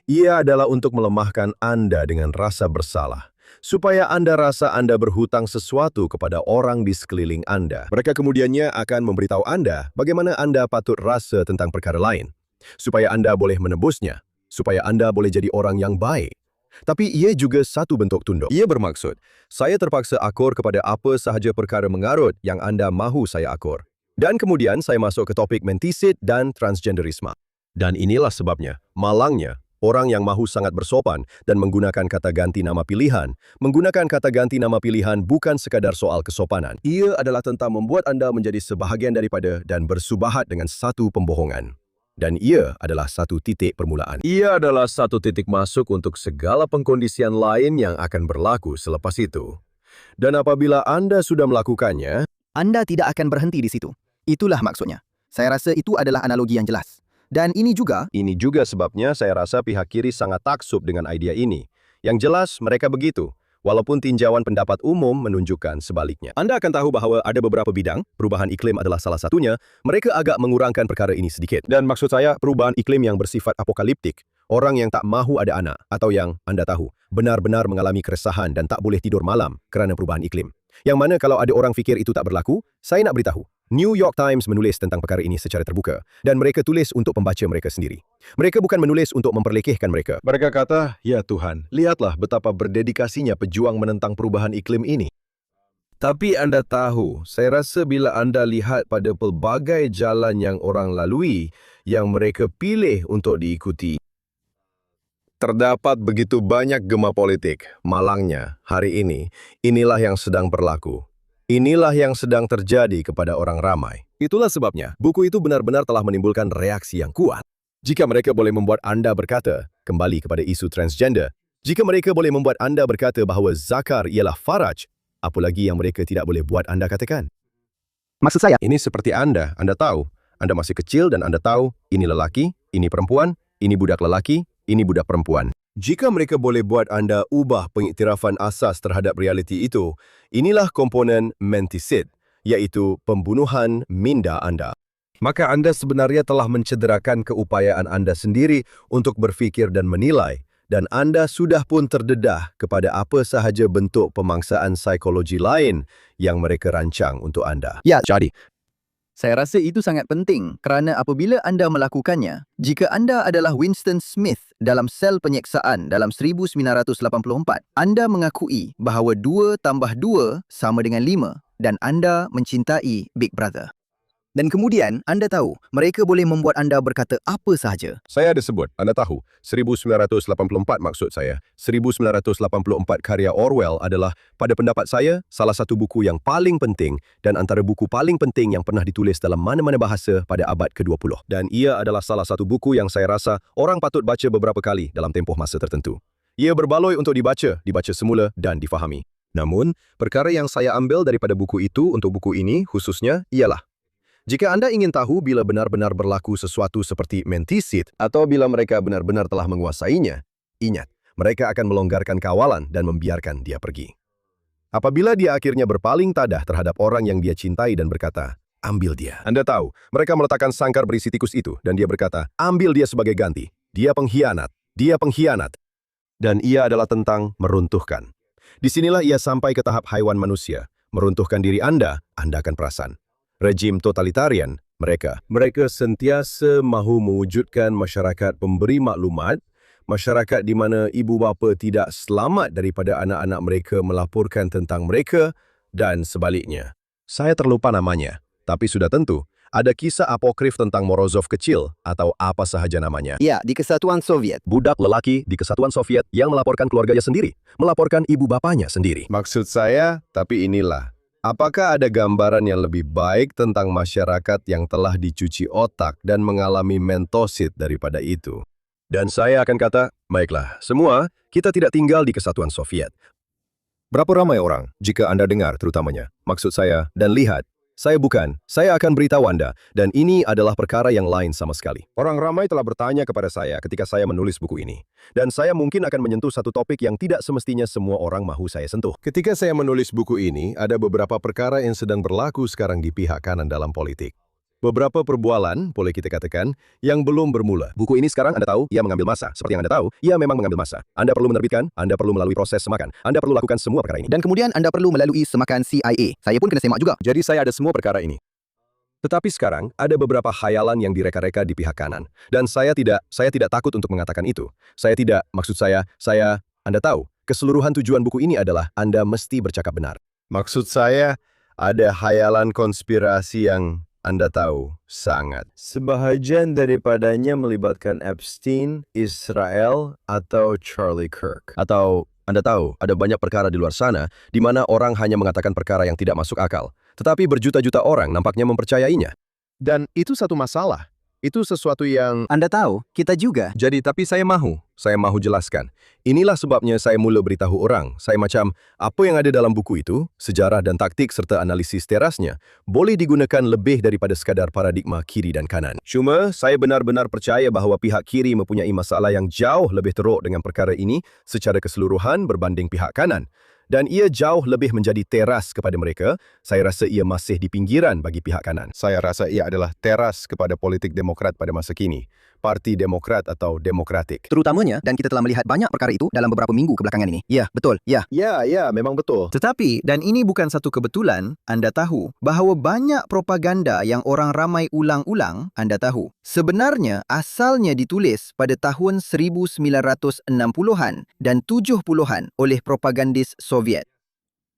Ia adalah untuk melemahkan anda dengan rasa bersalah, supaya anda rasa anda berhutang sesuatu kepada orang di sekeliling anda. Mereka kemudiannya akan memberitahu anda bagaimana anda patut rasa tentang perkara lain, supaya anda boleh menebusnya, supaya anda boleh jadi orang yang baik. Tapi ia juga satu bentuk tunduk. Ia bermaksud, saya terpaksa akur kepada apa sahaja perkara mengarut yang anda mahu saya akur. Dan kemudian saya masuk ke topik menticid dan transgenderisme. Dan inilah sebabnya, malangnya, orang yang mahu sangat bersopan dan menggunakan kata ganti nama pilihan, menggunakan kata ganti nama pilihan bukan sekadar soal kesopanan. Ia adalah tentang membuat anda menjadi sebahagian daripada dan bersubahat dengan satu pembohongan. Dan ia adalah satu titik permulaan. Ia adalah satu titik masuk untuk segala pengkondisian lain yang akan berlaku selepas itu. Dan apabila anda sudah melakukannya, Anda tidak akan berhenti di situ. Itulah maksudnya. Saya rasa itu adalah analogi yang jelas. Dan ini juga sebabnya saya rasa pihak kiri sangat taksub dengan idea ini. Yang jelas mereka begitu, walaupun tinjauan pendapat umum menunjukkan sebaliknya. Anda akan tahu bahwa ada beberapa bidang, perubahan iklim adalah salah satunya, mereka agak mengurangkan perkara ini sedikit. Dan maksud saya perubahan iklim yang bersifat apokaliptik, orang yang tak mahu ada anak, atau yang Anda tahu, benar-benar mengalami keresahan dan tak boleh tidur malam kerana perubahan iklim. Yang mana kalau ada orang fikir itu tak berlaku, saya nak beritahu. New York Times menulis tentang perkara ini secara terbuka dan mereka tulis untuk pembaca mereka sendiri. Mereka bukan menulis untuk memperlekehkan mereka. Mereka kata, ya Tuhan, lihatlah betapa berdedikasinya pejuang menentang perubahan iklim ini. Tapi anda tahu, saya rasa bila anda lihat pada pelbagai jalan yang orang lalui, yang mereka pilih untuk diikuti, terdapat begitu banyak gema politik. Malangnya, hari ini, inilah yang sedang berlaku. Inilah yang sedang terjadi kepada orang ramai. Itulah sebabnya, buku itu benar-benar telah menimbulkan reaksi yang kuat. Jika mereka boleh membuat anda berkata, kembali kepada isu transgender, jika mereka boleh membuat anda berkata bahawa Zakar ialah Faraj, apa lagi yang mereka tidak boleh buat anda katakan? maksud saya. Ini seperti anda tahu. Anda masih kecil dan anda tahu, ini lelaki, ini perempuan, ini budak lelaki, ini budak perempuan. Jika mereka boleh buat anda ubah pengiktirafan asas terhadap realiti itu, inilah komponen menticid, iaitu pembunuhan minda anda. Maka anda sebenarnya telah mencederakan keupayaan anda sendiri untuk berfikir dan menilai, dan anda sudah pun terdedah kepada apa sahaja bentuk pemangsaan psikologi lain yang mereka rancang untuk anda. Ya, Jadi, saya rasa itu sangat penting kerana apabila anda melakukannya, jika anda adalah Winston Smith dalam sel penyiksaan dalam 1984, anda mengakui bahawa 2 tambah 2 sama dengan 5 dan anda mencintai Big Brother. Dan kemudian anda tahu, mereka boleh membuat anda berkata apa sahaja. saya ada sebut, anda tahu, 1984 maksud saya. 1984 karya Orwell adalah, pada pendapat saya, salah satu buku yang paling penting dan antara buku paling penting yang pernah ditulis dalam mana-mana bahasa pada abad ke-20. Dan ia adalah salah satu buku yang saya rasa orang patut baca beberapa kali dalam tempoh masa tertentu. Ia berbaloi untuk dibaca semula dan difahami. Namun, perkara yang saya ambil daripada buku itu untuk buku ini khususnya ialah, jika anda ingin tahu bila benar-benar berlaku sesuatu seperti menticid atau bila mereka benar-benar telah menguasainya, ingat, mereka akan melonggarkan kawalan dan membiarkan dia pergi. Apabila dia akhirnya berpaling tadah terhadap orang yang dia cintai dan berkata, ambil dia. Anda tahu, mereka meletakkan sangkar berisi tikus itu dan dia berkata, ambil dia sebagai ganti. Dia pengkhianat. Dia pengkhianat. Dan ia adalah tentang meruntuhkan. Disinilah ia sampai ke tahap haiwan manusia. Meruntuhkan diri anda akan perasan. Rejim totalitarian, mereka sentiasa mahu mewujudkan masyarakat pemberi maklumat, masyarakat di mana ibu bapa tidak selamat daripada anak-anak mereka melaporkan tentang mereka dan sebaliknya. Saya terlupa namanya, tapi sudah tentu ada kisah apokrif tentang Morozov kecil atau apa sahaja namanya. Ya, di Kesatuan Soviet. Budak lelaki di Kesatuan Soviet yang melaporkan keluarganya sendiri, melaporkan ibu bapanya sendiri. Maksud saya, tapi inilah. Apakah ada gambaran yang lebih baik tentang masyarakat yang telah dicuci otak dan mengalami mentosit daripada itu? Dan saya akan kata, baiklah, semua, kita tidak tinggal di Kesatuan Soviet. Berapa ramai orang, jika anda dengar terutamanya, maksud saya, dan lihat, saya akan beritahu anda, dan ini adalah perkara yang lain sama sekali. Orang ramai telah bertanya kepada saya ketika saya menulis buku ini, dan saya mungkin akan menyentuh satu topik yang tidak semestinya semua orang mahu saya sentuh. Ketika saya menulis buku ini, ada beberapa perkara yang sedang berlaku sekarang di pihak kanan dalam politik. Beberapa perbualan, boleh kita katakan, yang belum bermula. Buku ini sekarang Anda tahu, ia mengambil masa. Seperti yang Anda tahu, ia memang mengambil masa. Anda perlu menerbitkan, Anda perlu melalui proses semakan. Anda perlu lakukan semua perkara ini. Dan kemudian anda perlu melalui semakan CIA. Saya pun kena semak juga. Jadi saya ada semua perkara ini. Tetapi sekarang, ada beberapa khayalan yang direka-reka di pihak kanan. Dan saya tidak takut untuk mengatakan itu. Saya tidak, maksud saya Anda tahu, keseluruhan tujuan buku ini adalah Anda mesti bercakap benar. Maksud saya, ada khayalan konspirasi yang Anda tahu sangat. Sebahagian daripadanya melibatkan Epstein, Israel, atau Charlie Kirk. Atau Anda tahu, ada banyak perkara di luar sana di mana orang hanya mengatakan perkara yang tidak masuk akal. Tetapi berjuta-juta orang nampaknya mempercayainya. Dan itu satu masalah. Itu sesuatu yang... Anda tahu, kita juga. Jadi, tapi saya mahu jelaskan. Inilah sebabnya saya mula beritahu orang. Saya macam, apa yang ada dalam buku itu, sejarah dan taktik serta analisis terasnya, boleh digunakan lebih daripada sekadar paradigma kiri dan kanan. Cuma, saya benar-benar percaya bahawa pihak kiri mempunyai masalah yang jauh lebih teruk dengan perkara ini secara keseluruhan berbanding pihak kanan. Dan ia jauh lebih menjadi teras kepada mereka. Saya rasa ia masih di pinggiran bagi pihak kanan. Saya rasa ia adalah teras kepada politik Demokrat pada masa kini. Parti Demokrat atau Demokratik. Terutamanya, dan kita telah melihat banyak perkara itu dalam beberapa minggu kebelakangan ini. Ya, betul. Ya. Ya, memang betul. Tetapi, dan ini bukan satu kebetulan, Anda tahu bahawa banyak propaganda yang orang ramai ulang-ulang, Anda tahu, sebenarnya asalnya ditulis pada tahun 1960-an dan 70-an oleh propagandis Soviet.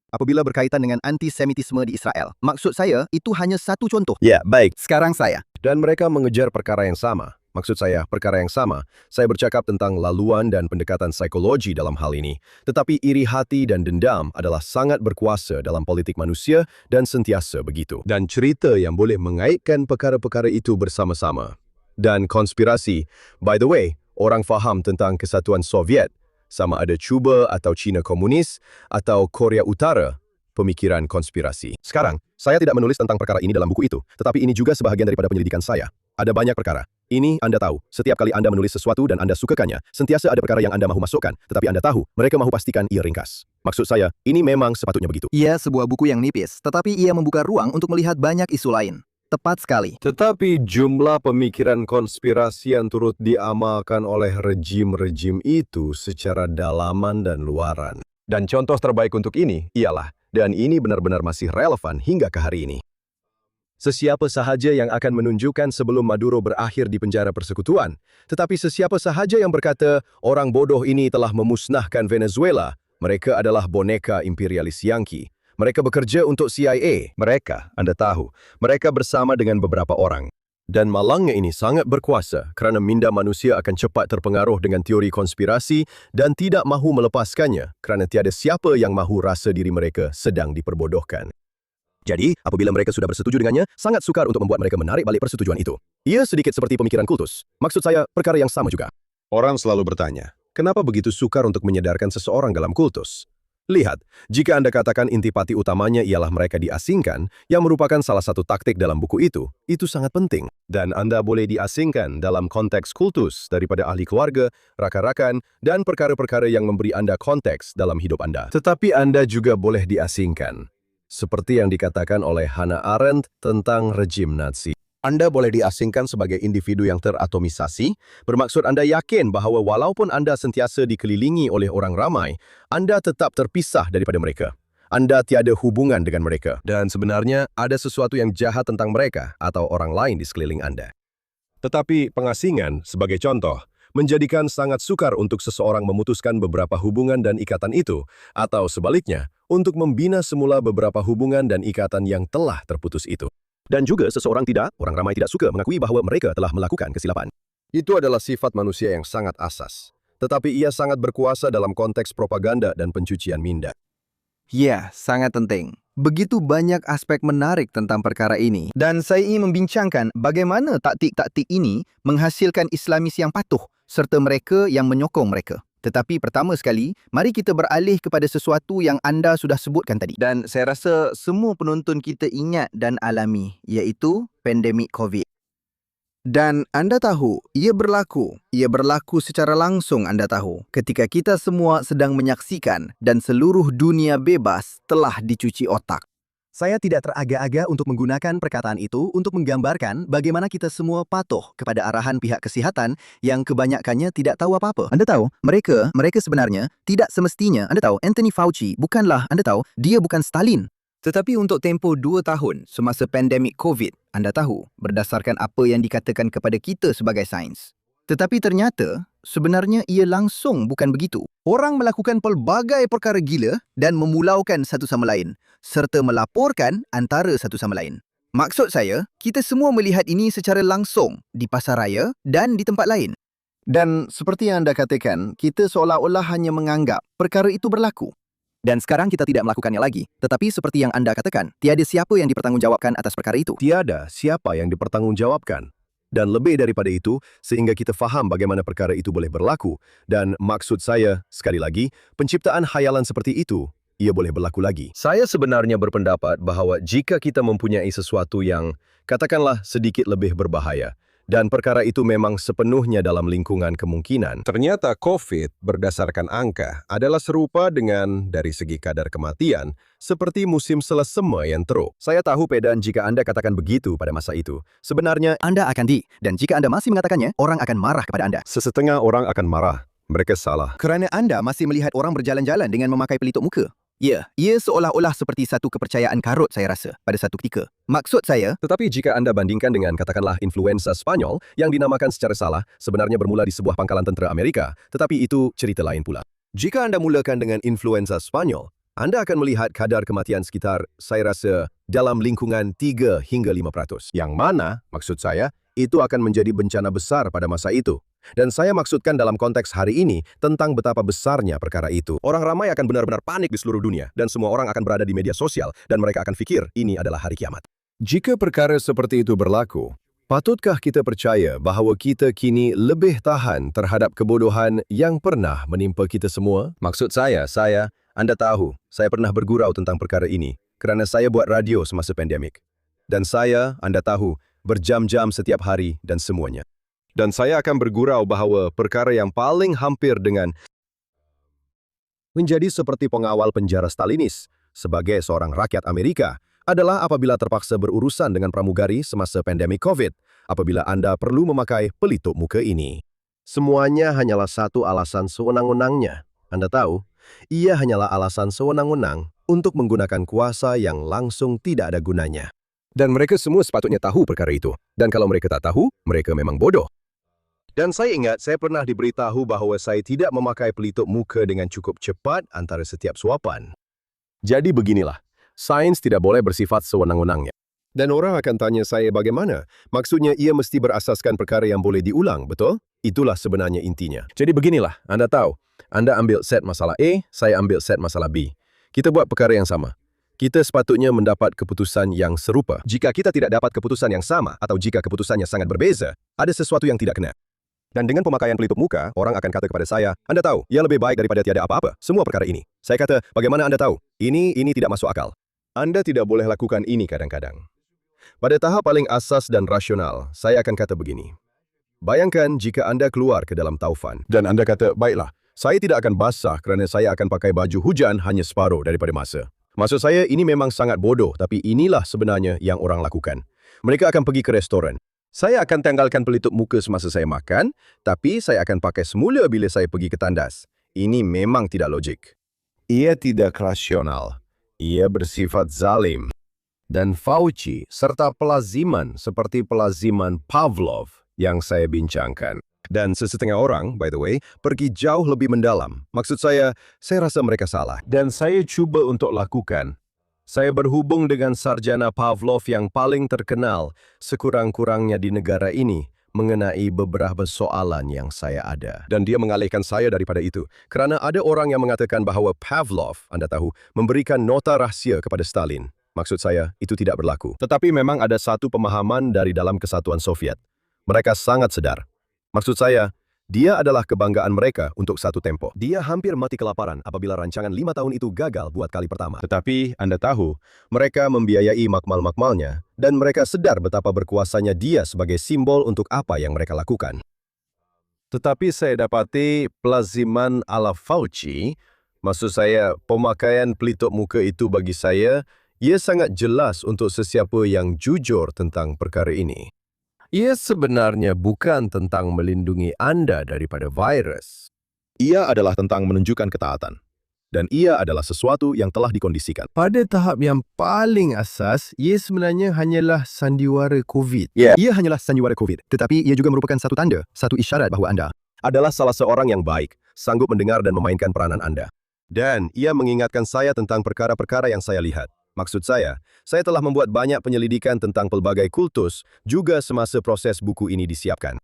Apabila berkaitan dengan antisemitisme di Israel. Maksud saya, itu hanya satu contoh. Ya, baik. Sekarang saya. Dan mereka mengejar perkara yang sama. Maksud saya, perkara yang sama. Saya bercakap tentang laluan dan pendekatan psikologi dalam hal ini. Tetapi iri hati dan dendam adalah sangat berkuasa dalam politik manusia dan sentiasa begitu. Dan cerita yang boleh mengaitkan perkara-perkara itu bersama-sama. Dan konspirasi. By the way, orang faham tentang kesatuan Soviet, sama ada Cuba atau Cina Komunis atau Korea Utara, pemikiran konspirasi. Sekarang, saya tidak menulis tentang perkara ini dalam buku itu, tetapi ini juga sebahagian daripada penyelidikan saya. Ada banyak perkara. Ini Anda tahu, setiap kali Anda menulis sesuatu dan Anda sukakannya, sentiasa ada perkara yang Anda mahu masukkan, tetapi Anda tahu, mereka mahu pastikan ia ringkas. Maksud saya, ini memang sepatutnya begitu. Ia sebuah buku yang nipis, tetapi ia membuka ruang untuk melihat banyak isu lain. Tepat sekali. Tetapi jumlah pemikiran konspirasi yang turut diamalkan oleh rejim-rejim itu secara dalaman dan luaran. Dan contoh terbaik untuk ini ialah, dan ini benar-benar masih relevan hingga ke hari ini. Sesiapa sahaja yang akan menunjukkan sebelum Maduro berakhir di penjara persekutuan, tetapi sesiapa sahaja yang berkata orang bodoh ini telah memusnahkan Venezuela, mereka adalah boneka imperialis Yankee. Mereka bekerja untuk CIA. Mereka, Anda tahu, mereka bersama dengan beberapa orang. Dan malangnya ini sangat berkuasa kerana minda manusia akan cepat terpengaruh dengan teori konspirasi dan tidak mahu melepaskannya kerana tiada siapa yang mahu rasa diri mereka sedang diperbodohkan. Jadi, apabila mereka sudah bersetuju dengannya, sangat sukar untuk membuat mereka menarik balik persetujuan itu. Ia sedikit seperti pemikiran kultus. Maksud saya, perkara yang sama juga. Orang selalu bertanya, kenapa begitu sukar untuk menyadarkan seseorang dalam kultus? Lihat, jika Anda katakan intipati utamanya ialah mereka diasingkan, yang merupakan salah satu taktik dalam buku itu sangat penting. Dan Anda boleh diasingkan dalam konteks kultus daripada ahli keluarga, rakan-rakan, dan perkara-perkara yang memberi Anda konteks dalam hidup Anda. Tetapi Anda juga boleh diasingkan. Seperti yang dikatakan oleh Hannah Arendt tentang rejim Nazi. Anda boleh diasingkan sebagai individu yang teratomisasi, bermaksud Anda yakin bahawa walaupun Anda sentiasa dikelilingi oleh orang ramai, Anda tetap terpisah daripada mereka. Anda tiada hubungan dengan mereka. Dan sebenarnya ada sesuatu yang jahat tentang mereka atau orang lain di sekeliling Anda. Tetapi pengasingan, sebagai contoh, menjadikan sangat sukar untuk seseorang memutuskan beberapa hubungan dan ikatan itu, atau sebaliknya, untuk membina semula beberapa hubungan dan ikatan yang telah terputus itu. Dan juga orang ramai tidak suka mengakui bahawa mereka telah melakukan kesilapan. Itu adalah sifat manusia yang sangat asas. Tetapi ia sangat berkuasa dalam konteks propaganda dan pencucian minda. Ya, sangat penting. Begitu banyak aspek menarik tentang perkara ini. Dan saya ingin membincangkan bagaimana taktik-taktik ini menghasilkan Islamis yang patuh serta mereka yang menyokong mereka. Tetapi pertama sekali, mari kita beralih kepada sesuatu yang anda sudah sebutkan tadi. Dan saya rasa semua penonton kita ingat dan alami, iaitu pandemik COVID. Dan anda tahu, ia berlaku secara langsung anda tahu, ketika kita semua sedang menyaksikan dan seluruh dunia bebas telah dicuci otak. Saya tidak teraga-aga untuk menggunakan perkataan itu untuk menggambarkan bagaimana kita semua patuh kepada arahan pihak kesihatan yang kebanyakannya tidak tahu apa-apa. Anda tahu, mereka sebenarnya tidak semestinya, anda tahu, Anthony Fauci bukanlah, anda tahu, dia bukan Stalin. Tetapi untuk tempoh 2 tahun semasa pandemik COVID, anda tahu, berdasarkan apa yang dikatakan kepada kita sebagai sains. Tetapi ternyata, sebenarnya ia langsung bukan begitu. Orang melakukan pelbagai perkara gila dan memulaukan satu sama lain, serta melaporkan antara satu sama lain. Maksud saya, kita semua melihat ini secara langsung di pasar raya dan di tempat lain. Dan seperti yang anda katakan, kita seolah-olah hanya menganggap perkara itu berlaku. Dan sekarang kita tidak melakukannya lagi. Tetapi seperti yang anda katakan, tiada siapa yang dipertanggungjawabkan atas perkara itu. Tiada siapa yang dipertanggungjawabkan. Dan lebih daripada itu, sehingga kita faham bagaimana perkara itu boleh berlaku. Dan maksud saya, sekali lagi, penciptaan khayalan seperti itu, ia boleh berlaku lagi. Saya sebenarnya berpendapat bahawa jika kita mempunyai sesuatu yang, katakanlah, sedikit lebih berbahaya, dan perkara itu memang sepenuhnya dalam lingkungan kemungkinan. Ternyata COVID berdasarkan angka adalah serupa dengan dari segi kadar kematian seperti musim selesema yang teruk. Saya tahu pedan jika Anda katakan begitu pada masa itu. Sebenarnya Anda akan dan jika anda masih mengatakannya, orang akan marah kepada anda. sesetengah orang akan marah. Mereka salah. Kerana anda masih melihat orang berjalan-jalan dengan memakai pelitup muka. Ya, ia seolah-olah seperti satu kepercayaan karut saya rasa pada satu ketika. Maksud saya, Tetapi jika Anda bandingkan dengan katakanlah influenza Spanyol yang dinamakan secara salah sebenarnya bermula di sebuah pangkalan tentera Amerika, tetapi itu cerita lain pula. Jika Anda mulakan dengan influenza Spanyol, Anda akan melihat kadar kematian sekitar, saya rasa, dalam lingkungan 3 hingga 5%. Yang mana, maksud saya, itu akan menjadi bencana besar pada masa itu. Dan saya maksudkan dalam konteks hari ini tentang betapa besarnya perkara itu. Orang ramai akan benar-benar panik di seluruh dunia dan semua orang akan berada di media sosial dan mereka akan fikir ini adalah hari kiamat. Jika perkara seperti itu berlaku, patutkah kita percaya bahawa kita kini lebih tahan terhadap kebodohan yang pernah menimpa kita semua? Maksud saya, Anda tahu, saya pernah bergurau tentang perkara ini kerana saya buat radio semasa pandemik. Dan saya, Anda tahu, berjam-jam setiap hari dan semuanya. Dan saya akan bergurau bahawa perkara yang paling hampir dengan menjadi seperti pengawal penjara Stalinis sebagai seorang rakyat Amerika adalah apabila terpaksa berurusan dengan pramugari semasa pandemik COVID, apabila Anda perlu memakai pelitup muka ini. Semuanya hanyalah satu alasan sewenang-wenangnya. Anda tahu, ia hanyalah alasan sewenang-wenang untuk menggunakan kuasa yang langsung tidak ada gunanya. Dan mereka semua sepatutnya tahu perkara itu. Dan kalau mereka tak tahu, mereka memang bodoh. Dan saya ingat saya pernah diberitahu bahawa saya tidak memakai pelitup muka dengan cukup cepat antara setiap suapan. Jadi beginilah, sains tidak boleh bersifat sewenang-wenangnya. Dan orang akan tanya saya bagaimana? Maksudnya ia mesti berasaskan perkara yang boleh diulang, betul? Itulah sebenarnya intinya. Jadi beginilah, Anda tahu, Anda ambil set masalah A, saya ambil set masalah B. Kita buat perkara yang sama. Kita sepatutnya mendapat keputusan yang serupa. Jika kita tidak dapat keputusan yang sama atau jika keputusannya sangat berbeza, ada sesuatu yang tidak kena. Dan dengan pemakaian pelitup muka, orang akan kata kepada saya, Anda tahu, ia lebih baik daripada tiada apa-apa, semua perkara ini. Saya kata, bagaimana Anda tahu? Ini tidak masuk akal. Anda tidak boleh lakukan ini kadang-kadang. Pada tahap paling asas dan rasional, saya akan kata begini. Bayangkan jika Anda keluar ke dalam taufan, dan Anda kata, baiklah, saya tidak akan basah kerana saya akan pakai baju hujan hanya separuh daripada masa. Maksud saya, ini memang sangat bodoh, tapi inilah sebenarnya yang orang lakukan. Mereka akan pergi ke restoran. Saya akan tanggalkan pelitup muka semasa saya makan, tapi saya akan pakai semula bila saya pergi ke tandas. Ini memang tidak logik. Ia tidak rasional. Ia bersifat zalim. Dan Fauci serta pelaziman seperti pelaziman Pavlov yang saya bincangkan. Dan sesetengah orang, by the way, pergi jauh lebih mendalam. Maksud saya rasa mereka salah. Dan saya cuba untuk lakukan. Saya berhubung dengan sarjana Pavlov yang paling terkenal sekurang-kurangnya di negara ini mengenai beberapa soalan yang saya ada. Dan dia mengalihkan saya daripada itu. Kerana ada orang yang mengatakan bahawa Pavlov, Anda tahu, memberikan nota rahsia kepada Stalin. Maksud saya, itu tidak berlaku. Tetapi memang ada satu pemahaman dari dalam Kesatuan Soviet. Mereka sangat sedar. Maksud saya, dia adalah kebanggaan mereka untuk satu tempo. Dia hampir mati kelaparan apabila rancangan 5 tahun itu gagal buat kali pertama. Tetapi, Anda tahu, mereka membiayai makmal-makmalnya, dan mereka sedar betapa berkuasanya dia sebagai simbol untuk apa yang mereka lakukan. Tetapi saya dapati pelaziman ala Fauci, maksud saya, pemakaian pelitup muka itu bagi saya, ia sangat jelas untuk sesiapa yang jujur tentang perkara ini. Ia sebenarnya bukan tentang melindungi Anda daripada virus. Ia adalah tentang menunjukkan ketaatan. Dan ia adalah sesuatu yang telah dikondisikan. Pada tahap yang paling asas, ia sebenarnya hanyalah sandiwara COVID. Ia hanyalah sandiwara COVID. Tetapi ia juga merupakan satu tanda, satu isyarat bahawa Anda adalah salah seorang yang baik, sanggup mendengar dan memainkan peranan Anda. Dan ia mengingatkan saya tentang perkara-perkara yang saya lihat. Maksud saya telah membuat banyak penyelidikan tentang pelbagai kultus juga semasa proses buku ini disiapkan.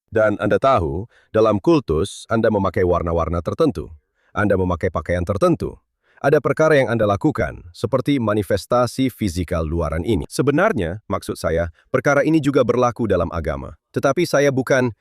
Dan Anda tahu, dalam kultus, Anda memakai warna-warna tertentu. Anda memakai pakaian tertentu. Ada perkara yang Anda lakukan, seperti manifestasi fisikal luaran ini. Sebenarnya, maksud saya, perkara ini juga berlaku dalam agama. Tetapi saya bukan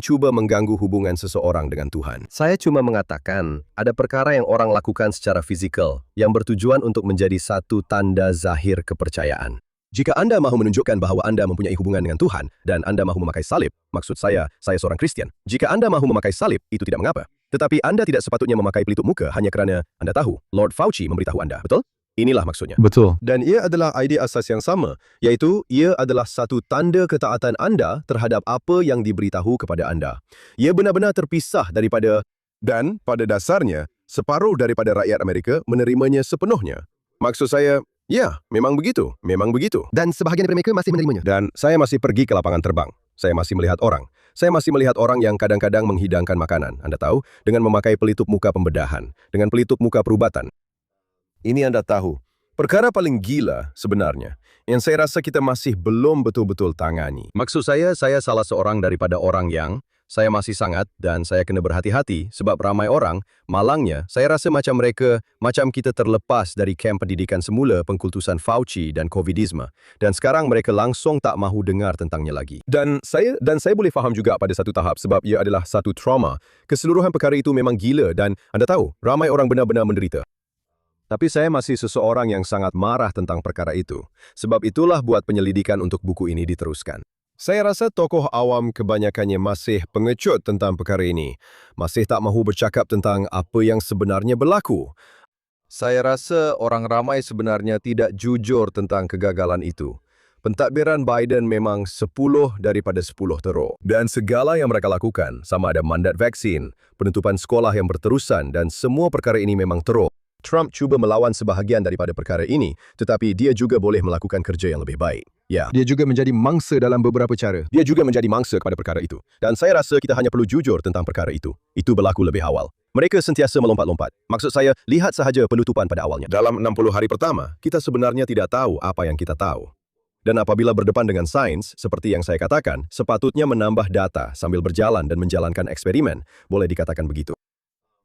cuba mengganggu hubungan seseorang dengan Tuhan. Saya cuma mengatakan, ada perkara yang orang lakukan secara fisikal, yang bertujuan untuk menjadi satu tanda zahir kepercayaan. Jika Anda mahu menunjukkan bahwa Anda mempunyai hubungan dengan Tuhan, dan Anda mahu memakai salib, maksud saya seorang Kristen. Jika Anda mahu memakai salib, itu tidak mengapa. Tetapi Anda tidak sepatutnya memakai pelitup muka hanya kerana Anda tahu, Lord Fauci memberitahu Anda, betul? Inilah maksudnya. Betul. Dan ia adalah idea asas yang sama, yaitu ia adalah satu tanda ketaatan Anda terhadap apa yang diberitahu kepada Anda. Ia benar-benar terpisah daripada, dan pada dasarnya, separuh daripada rakyat Amerika menerimanya sepenuhnya. Maksud saya, ya, memang begitu. Dan sebahagian daripada mereka masih menerimanya. Dan saya masih pergi ke lapangan terbang. Saya masih melihat orang. Saya masih melihat orang yang kadang-kadang menghidangkan makanan, Anda tahu, dengan memakai pelitup muka pembedahan, dengan pelitup muka perubatan. Ini Anda tahu, perkara paling gila sebenarnya, yang saya rasa kita masih belum betul-betul tangani. Maksud saya salah seorang daripada orang yang, saya masih sangat, dan saya kena berhati-hati, sebab ramai orang, malangnya, saya rasa macam kita terlepas dari kamp pendidikan semula pengkultusan Fauci dan Covidisme, dan sekarang mereka langsung tak mahu dengar tentangnya lagi. Dan saya boleh faham juga pada satu tahap, sebab ia adalah satu trauma. Keseluruhan perkara itu memang gila, dan Anda tahu, ramai orang benar-benar menderita. Tapi saya masih seseorang yang sangat marah tentang perkara itu, sebab itulah buat penyelidikan untuk buku ini diteruskan. Saya rasa tokoh awam kebanyakannya masih pengecut tentang perkara ini, masih tak mahu bercakap tentang apa yang sebenarnya berlaku. Saya rasa orang ramai sebenarnya tidak jujur tentang kegagalan itu. Pentadbiran Biden memang 10 daripada 10 teruk. Dan segala yang mereka lakukan, sama ada mandat vaksin, penutupan sekolah yang berterusan dan semua perkara ini memang teruk. Trump cuba melawan sebahagian daripada perkara ini, tetapi dia juga boleh melakukan kerja yang lebih baik. Ya. Dia juga menjadi mangsa dalam beberapa cara. Dia juga menjadi mangsa kepada perkara itu. Dan saya rasa kita hanya perlu jujur tentang perkara itu. Itu berlaku lebih awal. Mereka sentiasa melompat-lompat. Maksud saya, lihat sahaja penutupan pada awalnya. Dalam 60 hari pertama, kita sebenarnya tidak tahu apa yang kita tahu. Dan apabila berdepan dengan sains, seperti yang saya katakan, sepatutnya menambah data sambil berjalan dan menjalankan eksperimen. Boleh dikatakan begitu.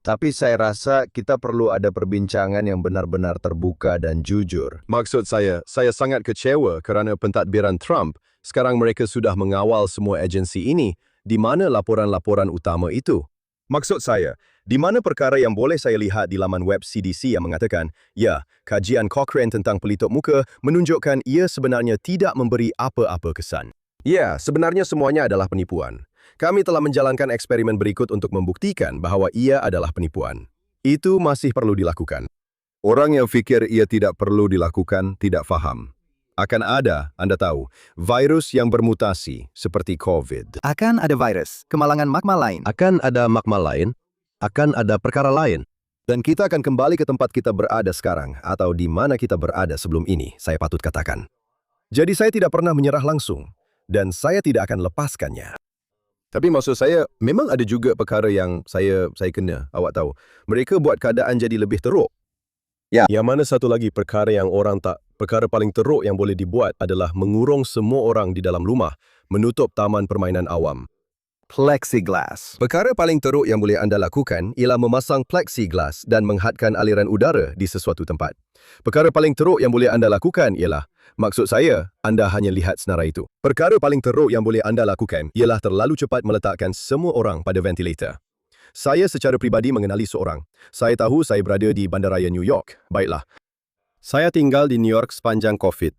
Tapi saya rasa kita perlu ada perbincangan yang benar-benar terbuka dan jujur. Maksud saya sangat kecewa kerana pentadbiran Trump, sekarang mereka sudah mengawal semua agensi ini. Di mana laporan-laporan utama itu? Maksud saya, di mana perkara yang boleh saya lihat di laman web CDC yang mengatakan, ya, kajian Cochrane tentang pelitup muka menunjukkan ia sebenarnya tidak memberi apa-apa kesan. Ya, sebenarnya semuanya adalah penipuan. Kami telah menjalankan eksperimen berikut untuk membuktikan bahawa ia adalah penipuan. Itu masih perlu dilakukan. Orang yang fikir ia tidak perlu dilakukan tidak faham. Akan ada, Anda tahu, virus yang bermutasi seperti COVID. Akan ada virus, kemalangan magma lain. Akan ada magma lain, akan ada perkara lain. Dan kita akan kembali ke tempat kita berada sekarang, atau di mana kita berada sebelum ini, saya patut katakan. Jadi saya tidak pernah menyerah langsung, dan saya tidak akan lepaskannya. Tapi maksud saya, memang ada juga perkara yang saya kena, awak tahu. Mereka buat keadaan jadi lebih teruk. Ya. Yang mana satu lagi perkara paling teruk yang boleh dibuat adalah mengurung semua orang di dalam rumah, menutup taman permainan awam. Plexiglass. Perkara paling teruk yang boleh anda lakukan ialah memasang plexiglass dan menghadkan aliran udara di sesuatu tempat. Perkara paling teruk yang boleh anda lakukan ialah, maksud saya, anda hanya lihat senarai itu. Perkara paling teruk yang boleh anda lakukan ialah terlalu cepat meletakkan semua orang pada ventilator. Saya secara pribadi mengenali seorang. Saya tahu saya berada di bandaraya New York. Baiklah. Saya tinggal di New York sepanjang COVID.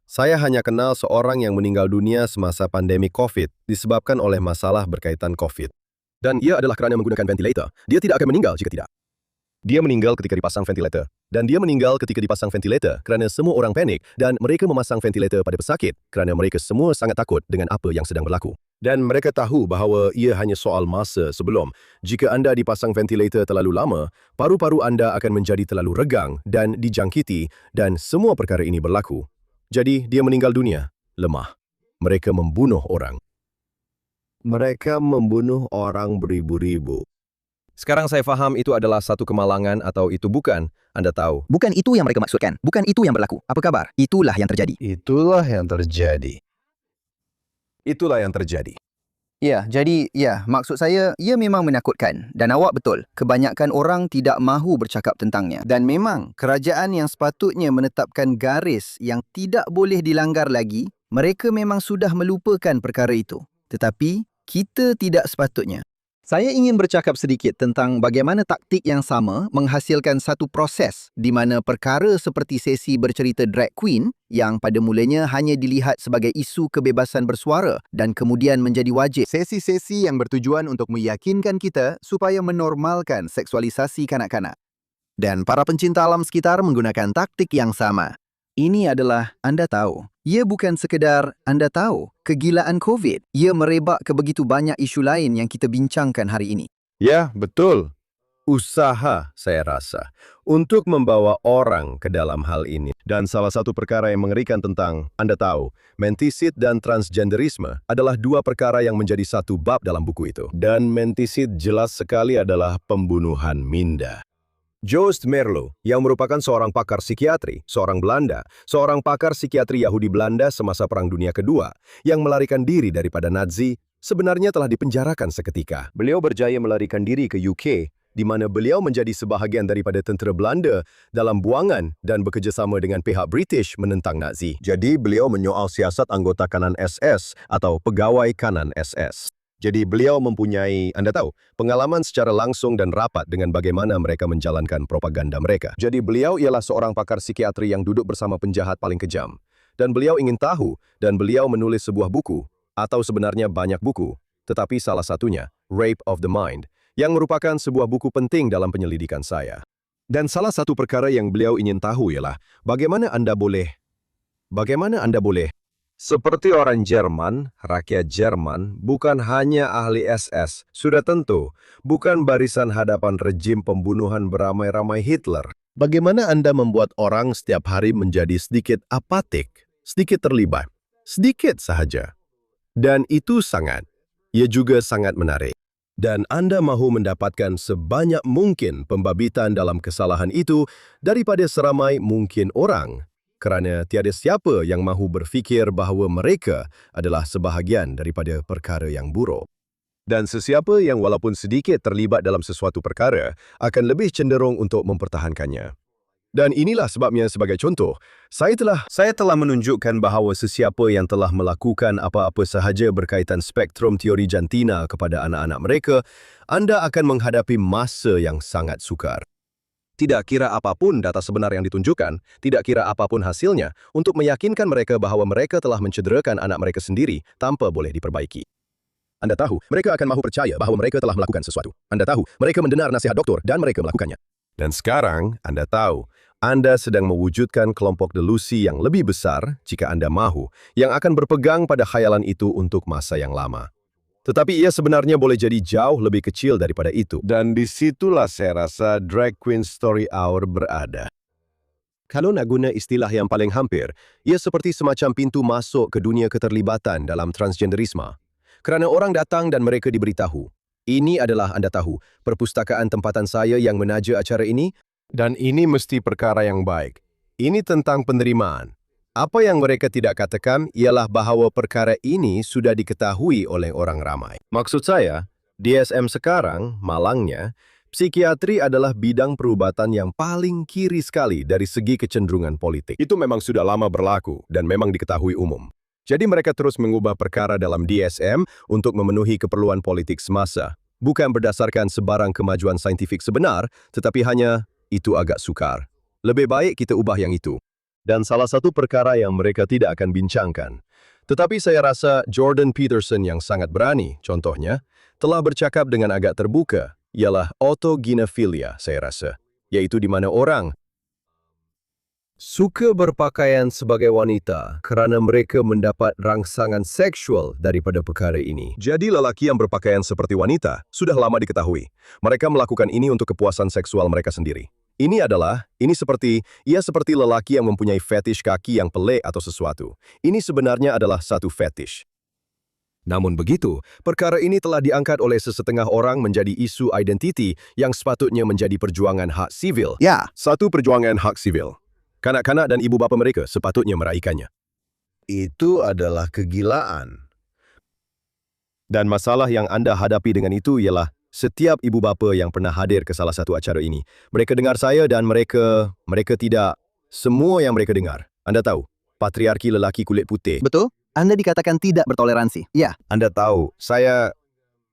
Saya hanya kenal seorang yang meninggal dunia semasa pandemi COVID disebabkan oleh masalah berkaitan COVID. Dan ia adalah kerana menggunakan ventilator. Dia tidak akan meninggal jika tidak. Dia meninggal ketika dipasang ventilator. Dan dia meninggal ketika dipasang ventilator kerana semua orang panik dan mereka memasang ventilator pada pesakit kerana mereka semua sangat takut dengan apa yang sedang berlaku. Dan mereka tahu bahawa ia hanya soal masa sebelum. Jika anda dipasang ventilator terlalu lama, paru-paru anda akan menjadi terlalu regang dan dijangkiti dan semua perkara ini berlaku. Jadi, dia meninggal dunia. Lemah. Mereka membunuh orang. Mereka membunuh orang beribu-ribu. Sekarang saya paham itu adalah satu kemalangan atau itu bukan. Anda tahu. Bukan itu yang mereka maksudkan. Bukan itu yang berlaku. Apa kabar? Itulah yang terjadi. Itulah yang terjadi. Itulah yang terjadi. Ya, jadi, maksud saya, ia memang menakutkan. Dan awak betul, kebanyakan orang tidak mahu bercakap tentangnya. Dan memang, kerajaan yang sepatutnya menetapkan garis yang tidak boleh dilanggar lagi, mereka memang sudah melupakan perkara itu. Tetapi, kita tidak sepatutnya. Saya ingin bercakap sedikit tentang bagaimana taktik yang sama menghasilkan satu proses di mana perkara seperti sesi bercerita drag queen yang pada mulanya hanya dilihat sebagai isu kebebasan bersuara dan kemudian menjadi wajib. Sesi-sesi yang bertujuan untuk meyakinkan kita supaya menormalkan seksualisasi kanak-kanak. Dan para pencinta alam sekitar menggunakan taktik yang sama. Ini adalah Anda tahu. Ia bukan sekedar Anda tahu kegilaan COVID. Ia merebak ke begitu banyak isu lain yang kita bincangkan hari ini. Ya, betul. Usaha, saya rasa, untuk membawa orang ke dalam hal ini. Dan salah satu perkara yang mengerikan tentang, Anda tahu, menticide dan transgenderisme adalah dua perkara yang menjadi satu bab dalam buku itu. Dan menticide jelas sekali adalah pembunuhan minda. Joost Meerlo, yang merupakan seorang pakar psikiatri, seorang Belanda, seorang pakar psikiatri Yahudi Belanda semasa Perang Dunia Kedua, yang melarikan diri daripada Nazi, sebenarnya telah dipenjarakan seketika. Beliau berjaya melarikan diri ke UK, di mana beliau menjadi sebahagian daripada tentera Belanda dalam buangan dan bekerjasama dengan pihak British menentang Nazi. Jadi beliau menyoal siasat anggota kanan SS atau pegawai kanan SS. Jadi beliau mempunyai, Anda tahu, pengalaman secara langsung dan rapat dengan bagaimana mereka menjalankan propaganda mereka. Jadi beliau ialah seorang pakar psikiatri yang duduk bersama penjahat paling kejam. Dan beliau ingin tahu, dan beliau menulis sebuah buku, atau sebenarnya banyak buku, tetapi salah satunya, Rape of the Mind, yang merupakan sebuah buku penting dalam penyelidikan saya. Dan salah satu perkara yang beliau ingin tahu ialah, bagaimana Anda boleh seperti orang Jerman, rakyat Jerman, bukan hanya ahli SS, sudah tentu, bukan barisan hadapan rejim pembunuhan beramai-ramai Hitler. Bagaimana Anda membuat orang setiap hari menjadi sedikit apatik, sedikit terlibat, sedikit sahaja. Dan itu ia juga sangat menarik. Dan Anda mahu mendapatkan sebanyak mungkin pembabitan dalam kesalahan itu daripada seramai mungkin orang. Kerana tiada siapa yang mahu berfikir bahawa mereka adalah sebahagian daripada perkara yang buruk. Dan sesiapa yang walaupun sedikit terlibat dalam sesuatu perkara akan lebih cenderung untuk mempertahankannya. Dan inilah sebabnya sebagai contoh, saya telah menunjukkan bahawa sesiapa yang telah melakukan apa-apa sahaja berkaitan spektrum teori jantina kepada anak-anak mereka, Anda akan menghadapi masa yang sangat sukar. Tidak kira apapun data sebenar yang ditunjukkan, tidak kira apapun hasilnya, untuk meyakinkan mereka bahawa mereka telah mencederakan anak mereka sendiri tanpa boleh diperbaiki. Anda tahu, mereka akan mahu percaya bahawa mereka telah melakukan sesuatu. Anda tahu, mereka mendengar nasihat doktor dan mereka melakukannya. Dan sekarang, Anda tahu, Anda sedang mewujudkan kelompok delusi yang lebih besar, jika Anda mahu, yang akan berpegang pada khayalan itu untuk masa yang lama. Tetapi ia sebenarnya boleh jadi jauh lebih kecil daripada itu. Dan disitulah saya rasa Drag Queen Story Hour berada. Kalau nak guna istilah yang paling hampir, ia seperti semacam pintu masuk ke dunia keterlibatan dalam transgenderisme. Kerana orang datang dan mereka diberitahu. Ini adalah Anda tahu, perpustakaan tempatan saya yang menaja acara ini. Dan ini mesti perkara yang baik. Ini tentang penerimaan. Apa yang mereka tidak katakan ialah bahawa perkara ini sudah diketahui oleh orang ramai. Maksud saya, DSM sekarang, malangnya, psikiatri adalah bidang perubatan yang paling kiri sekali dari segi kecenderungan politik. Itu memang sudah lama berlaku dan memang diketahui umum. Jadi mereka terus mengubah perkara dalam DSM untuk memenuhi keperluan politik semasa. Bukan berdasarkan sebarang kemajuan saintifik sebenar, tetapi hanya itu agak sukar. Lebih baik kita ubah yang itu. Dan salah satu perkara yang mereka tidak akan bincangkan. Tetapi saya rasa Jordan Peterson yang sangat berani, contohnya, telah bercakap dengan agak terbuka, ialah autogynefilia, saya rasa. Yaitu di mana orang suka berpakaian sebagai wanita kerana mereka mendapat rangsangan seksual daripada perkara ini. Jadi lelaki yang berpakaian seperti wanita sudah lama diketahui. Mereka melakukan ini untuk kepuasan seksual mereka sendiri. Ia seperti lelaki yang mempunyai fetish kaki yang pelik atau sesuatu. Ini sebenarnya adalah satu fetish. Namun begitu, perkara ini telah diangkat oleh sesetengah orang menjadi isu identiti yang sepatutnya menjadi perjuangan hak sivil. Ya, Satu perjuangan hak sivil. Kanak-kanak dan ibu bapa mereka sepatutnya meraihkannya. Itu adalah kegilaan. Dan masalah yang Anda hadapi dengan itu ialah setiap ibu bapa yang pernah hadir ke salah satu acara ini. Mereka dengar saya dan mereka tidak semua yang mereka dengar. Anda tahu, patriarki lelaki kulit putih. betul. Anda dikatakan tidak bertoleransi. Ya, Anda tahu, saya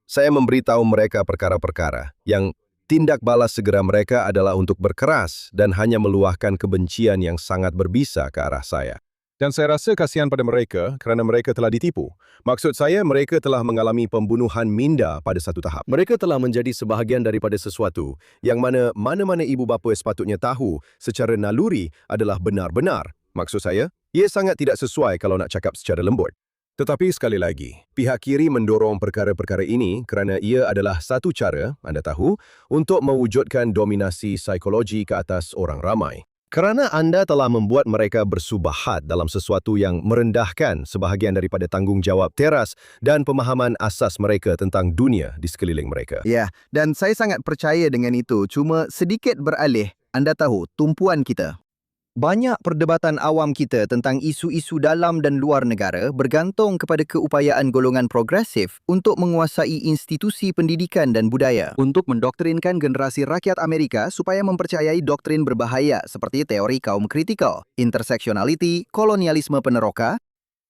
memberitahu mereka perkara-perkara yang tindak balas segera mereka adalah untuk berkeras dan hanya meluahkan kebencian yang sangat berbisa ke arah saya. Dan saya rasa kasihan pada mereka kerana mereka telah ditipu. Maksud saya, mereka telah mengalami pembunuhan minda pada satu tahap. Mereka telah menjadi sebahagian daripada sesuatu yang mana-mana ibu bapa sepatutnya tahu secara naluri adalah benar-benar. Maksud saya, ia sangat tidak sesuai kalau nak cakap secara lembut. Tetapi sekali lagi, pihak kiri mendorong perkara-perkara ini kerana ia adalah satu cara, anda tahu, untuk mewujudkan dominasi psikologi ke atas orang ramai. Kerana anda telah membuat mereka bersubahat dalam sesuatu yang merendahkan sebahagian daripada tanggungjawab teras dan pemahaman asas mereka tentang dunia di sekeliling mereka. ya. Dan saya sangat percaya dengan itu. Cuma sedikit beralih. Anda tahu, tumpuan kita. Banyak perdebatan awam kita tentang isu-isu dalam dan luar negara bergantung kepada keupayaan golongan progresif untuk menguasai institusi pendidikan dan budaya untuk mendoktrinkan generasi rakyat Amerika supaya mempercayai doktrin berbahaya seperti teori kaum kritikal, interseksionaliti, kolonialisme peneroka,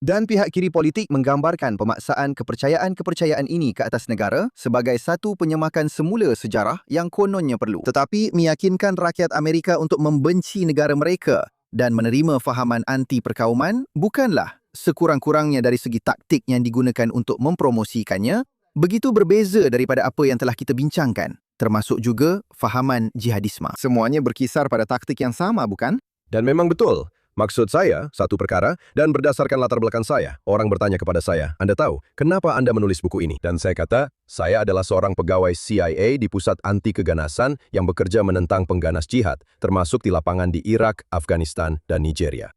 dan pihak kiri politik menggambarkan pemaksaan kepercayaan-kepercayaan ini ke atas negara sebagai satu penyemakan semula sejarah yang kononnya perlu. Tetapi meyakinkan rakyat Amerika untuk membenci negara mereka dan menerima fahaman anti-perkauman bukanlah sekurang-kurangnya dari segi taktik yang digunakan untuk mempromosikannya begitu berbeza daripada apa yang telah kita bincangkan, termasuk juga fahaman jihadisme. Semuanya berkisar pada taktik yang sama, bukan? Dan memang betul. Maksud saya, satu perkara, dan berdasarkan latar belakang saya, orang bertanya kepada saya, Anda tahu, kenapa Anda menulis buku ini? Dan saya kata, saya adalah seorang pegawai CIA di pusat anti keganasan yang bekerja menentang pengganas jihad, termasuk di lapangan di Irak, Afghanistan, dan Nigeria.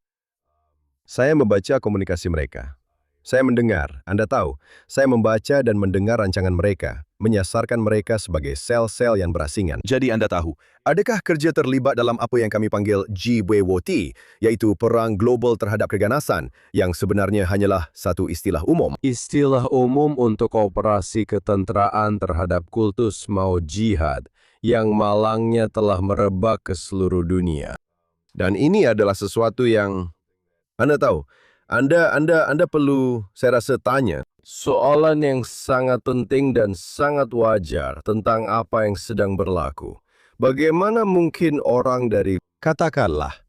Saya membaca komunikasi mereka. Saya mendengar, Anda tahu, saya membaca dan mendengar rancangan mereka, menyasarkan mereka sebagai sel-sel yang berasingan. Jadi Anda tahu, adakah kerja terlibat dalam apa yang kami panggil GWOT, yaitu Perang Global Terhadap Keganasan, yang sebenarnya hanyalah satu istilah umum. Istilah umum untuk operasi ketenteraan terhadap kultus mau jihad, yang malangnya telah merebak ke seluruh dunia. Dan ini adalah sesuatu yang, Anda tahu, Anda perlu, saya rasa, tanya soalan yang sangat penting dan sangat wajar tentang apa yang sedang berlaku. Bagaimana mungkin orang dari, katakanlah,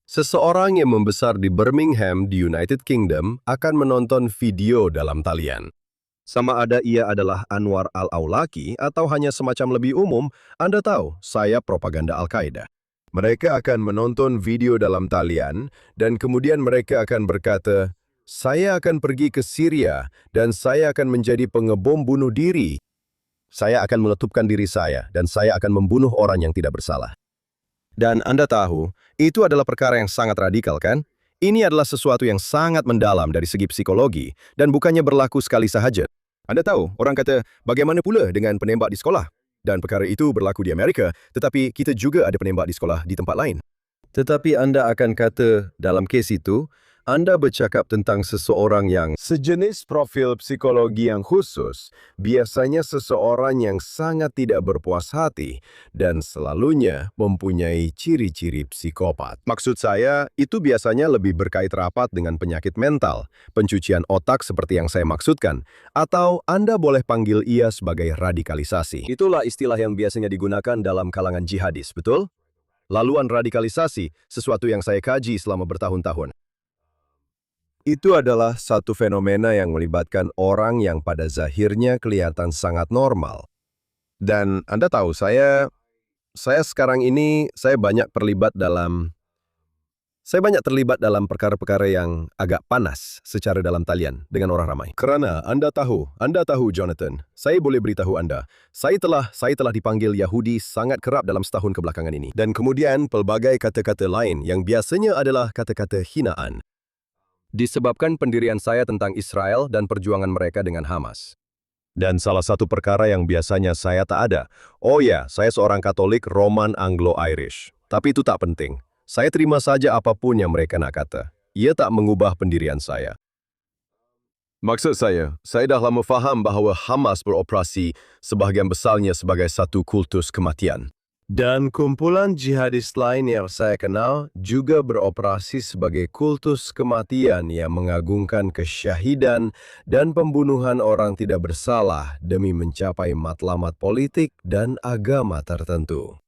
seseorang yang membesar di Birmingham di United Kingdom akan menonton video dalam talian? Sama ada ia adalah Anwar al-Awlaki atau hanya semacam lebih umum, Anda tahu, saya propaganda Al-Qaeda. Mereka akan menonton video dalam talian dan kemudian mereka akan berkata, saya akan pergi ke Syria dan saya akan menjadi pengebom bunuh diri. Saya akan meletupkan diri saya dan saya akan membunuh orang yang tidak bersalah. Dan Anda tahu, itu adalah perkara yang sangat radikal, kan? Ini adalah sesuatu yang sangat mendalam dari segi psikologi dan bukannya berlaku sekali sahaja. Anda tahu, orang kata, bagaimana pula dengan penembak di sekolah? Dan perkara itu berlaku di Amerika, tetapi kita juga ada penembak di sekolah di tempat lain. Tetapi Anda akan kata, dalam kes itu, Anda bercakap tentang seseorang yang sejenis profil psikologi yang khusus, biasanya seseorang yang sangat tidak berpuas hati dan selalunya mempunyai ciri-ciri psikopat. Maksud saya, itu biasanya lebih berkait rapat dengan penyakit mental, pencucian otak seperti yang saya maksudkan, atau Anda boleh panggil ia sebagai radikalisasi. Itulah istilah yang biasanya digunakan dalam kalangan jihadis, betul? Laluan radikalisasi, sesuatu yang saya kaji selama bertahun-tahun. Itu adalah satu fenomena yang melibatkan orang yang pada zahirnya kelihatan sangat normal. Dan Anda tahu, saya sekarang ini, saya banyak terlibat dalam perkara-perkara yang agak panas secara dalam talian dengan orang ramai. Kerana Anda tahu Jonathan, saya boleh beritahu Anda, saya telah dipanggil Yahudi sangat kerap dalam setahun kebelakangan ini. Dan kemudian pelbagai kata-kata lain yang biasanya adalah kata-kata hinaan. Disebabkan pendirian saya tentang Israel dan perjuangan mereka dengan Hamas. Dan salah satu perkara yang biasanya saya tak ada. Oh ya, saya seorang Katolik Roman Anglo-Irish. Tapi itu tak penting. Saya terima saja apapun yang mereka nak kata. Ia tak mengubah pendirian saya. Maksud saya dah lama faham bahawa Hamas beroperasi sebahagian besarnya sebagai satu kultus kematian. Dan kumpulan jihadis lain yang saya kenal juga beroperasi sebagai kultus kematian yang mengagungkan kesyahidan dan pembunuhan orang tidak bersalah demi mencapai matlamat politik dan agama tertentu.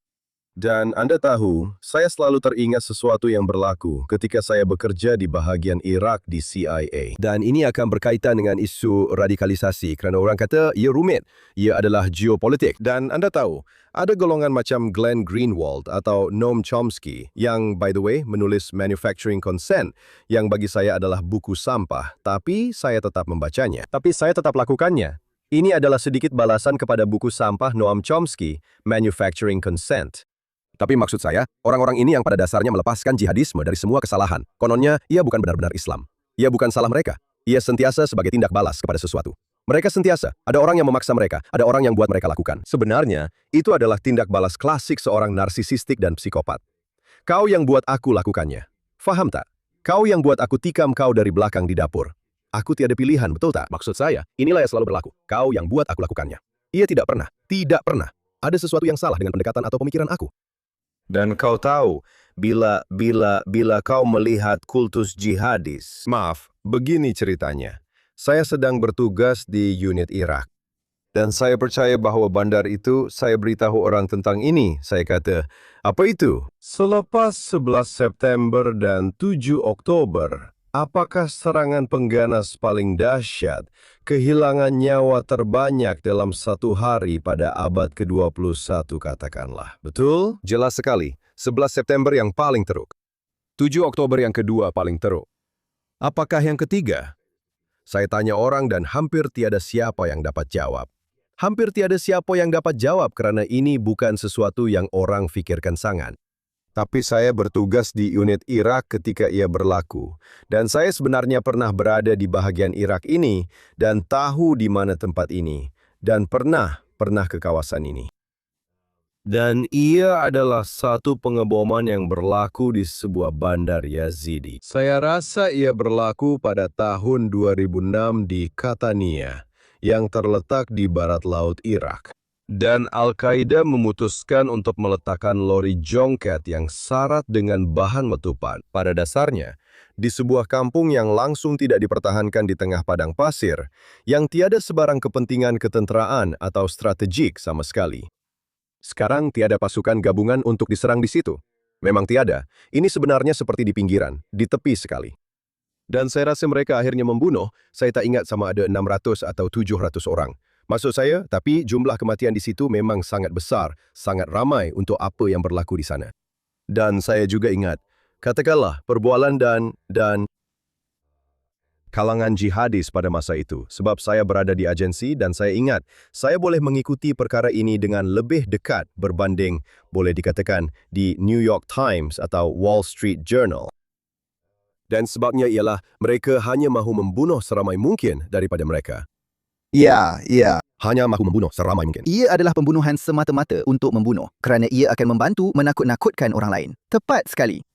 Dan Anda tahu, saya selalu teringat sesuatu yang berlaku ketika saya bekerja di bahagian Iraq di CIA. Dan ini akan berkaitan dengan isu radikalisasi kerana orang kata ia rumit, ia adalah geopolitik. Dan Anda tahu, ada golongan macam Glenn Greenwald atau Noam Chomsky yang, by the way, menulis Manufacturing Consent yang bagi saya adalah buku sampah, tapi saya tetap membacanya. Tapi saya tetap lakukannya. Ini adalah sedikit balasan kepada buku sampah Noam Chomsky, Manufacturing Consent. Tapi maksud saya, orang-orang ini yang pada dasarnya melepaskan jihadisme dari semua kesalahan. Kononnya, ia bukan benar-benar Islam. Ia bukan salah mereka. Ia sentiasa sebagai tindak balas kepada sesuatu. Mereka sentiasa, ada orang yang memaksa mereka, ada orang yang buat mereka lakukan. Sebenarnya, itu adalah tindak balas klasik seorang narsisistik dan psikopat. Kau yang buat aku lakukannya. Faham tak? Kau yang buat aku tikam kau dari belakang di dapur. Aku tiada pilihan, betul tak? Maksud saya, inilah yang selalu berlaku. Kau yang buat aku lakukannya. Ia tidak pernah ada sesuatu yang salah dengan pendekatan atau pemikiran aku. Dan kau tahu, bila kau melihat kultus jihadis, maaf, begini ceritanya. Saya sedang bertugas di unit Irak. Dan saya percaya bahawa bandar itu, saya beritahu orang tentang ini. Saya kata, apa itu? Selepas 11 September dan 7 Oktober, apakah serangan pengganas paling dahsyat, kehilangan nyawa terbanyak dalam satu hari pada abad ke-21 katakanlah. Betul? Jelas sekali. 11 September yang paling teruk. 7 Oktober yang kedua paling teruk. Apakah yang ketiga? Saya tanya orang dan hampir tiada siapa yang dapat jawab. Hampir tiada siapa yang dapat jawab kerana ini bukan sesuatu yang orang fikirkan sangat. Tapi saya bertugas di unit Irak ketika ia berlaku. Dan saya sebenarnya pernah berada di bahagian Irak ini dan tahu di mana tempat ini. Dan pernah ke kawasan ini. Dan ia adalah satu pengeboman yang berlaku di sebuah bandar Yazidi. Saya rasa ia berlaku pada tahun 2006 di Catania, yang terletak di barat laut Irak. Dan Al-Qaeda memutuskan untuk meletakkan lori jongket yang syarat dengan bahan letupan. Pada dasarnya, di sebuah kampung yang langsung tidak dipertahankan di tengah padang pasir, yang tiada sebarang kepentingan ketenteraan atau strategik sama sekali. Sekarang tiada pasukan gabungan untuk diserang di situ. Memang tiada. Ini sebenarnya seperti di pinggiran, di tepi sekali. Dan saya rasa mereka akhirnya membunuh, saya tak ingat sama ada 600 atau 700 orang. Maksud saya, tapi jumlah kematian di situ memang sangat besar, sangat ramai untuk apa yang berlaku di sana. Dan saya juga ingat, katakanlah perbualan dan kalangan jihadis pada masa itu, sebab saya berada di agensi dan saya ingat, saya boleh mengikuti perkara ini dengan lebih dekat berbanding, boleh dikatakan, di New York Times atau Wall Street Journal. Dan sebabnya ialah mereka hanya mahu membunuh seramai mungkin daripada mereka. Ya. Hanya mahu membunuh seramai mungkin. Ia adalah pembunuhan semata-mata untuk membunuh kerana ia akan membantu menakut-nakutkan orang lain. Tepat sekali.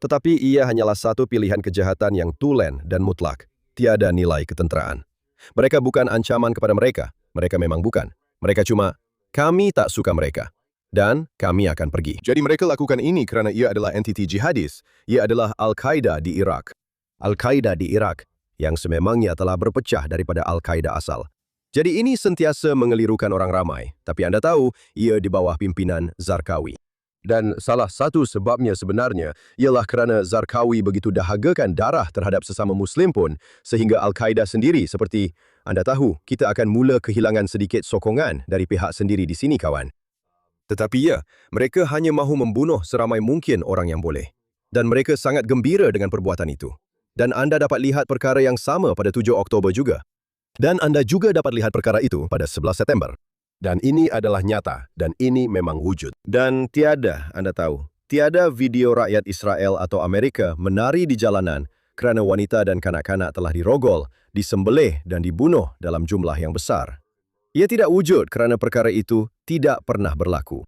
Tetapi ia hanyalah satu pilihan kejahatan yang tulen dan mutlak. Tiada nilai ketenteraan. Mereka bukan ancaman kepada mereka. Mereka memang bukan. Mereka cuma, kami tak suka mereka. Dan kami akan pergi. Jadi mereka lakukan ini kerana ia adalah entiti jihadis. Ia adalah Al-Qaeda di Irak. Al-Qaeda di Irak, yang sememangnya telah berpecah daripada Al-Qaeda asal. Jadi ini sentiasa mengelirukan orang ramai. Tapi Anda tahu, ia di bawah pimpinan Zarqawi. Dan salah satu sebabnya sebenarnya ialah kerana Zarqawi begitu dahagakan darah terhadap sesama Muslim pun, sehingga Al-Qaeda sendiri seperti, Anda tahu, kita akan mula kehilangan sedikit sokongan dari pihak sendiri di sini, kawan. Tetapi ya, mereka hanya mahu membunuh seramai mungkin orang yang boleh. Dan mereka sangat gembira dengan perbuatan itu. Dan Anda dapat lihat perkara yang sama pada 7 Oktober juga. Dan Anda juga dapat lihat perkara itu pada 11 September. Dan ini adalah nyata, dan ini memang wujud. Dan tiada, Anda tahu, tiada video rakyat Israel atau Amerika menari di jalanan kerana wanita dan kanak-kanak telah dirogol, disembelih dan dibunuh dalam jumlah yang besar. Ia tidak wujud kerana perkara itu tidak pernah berlaku.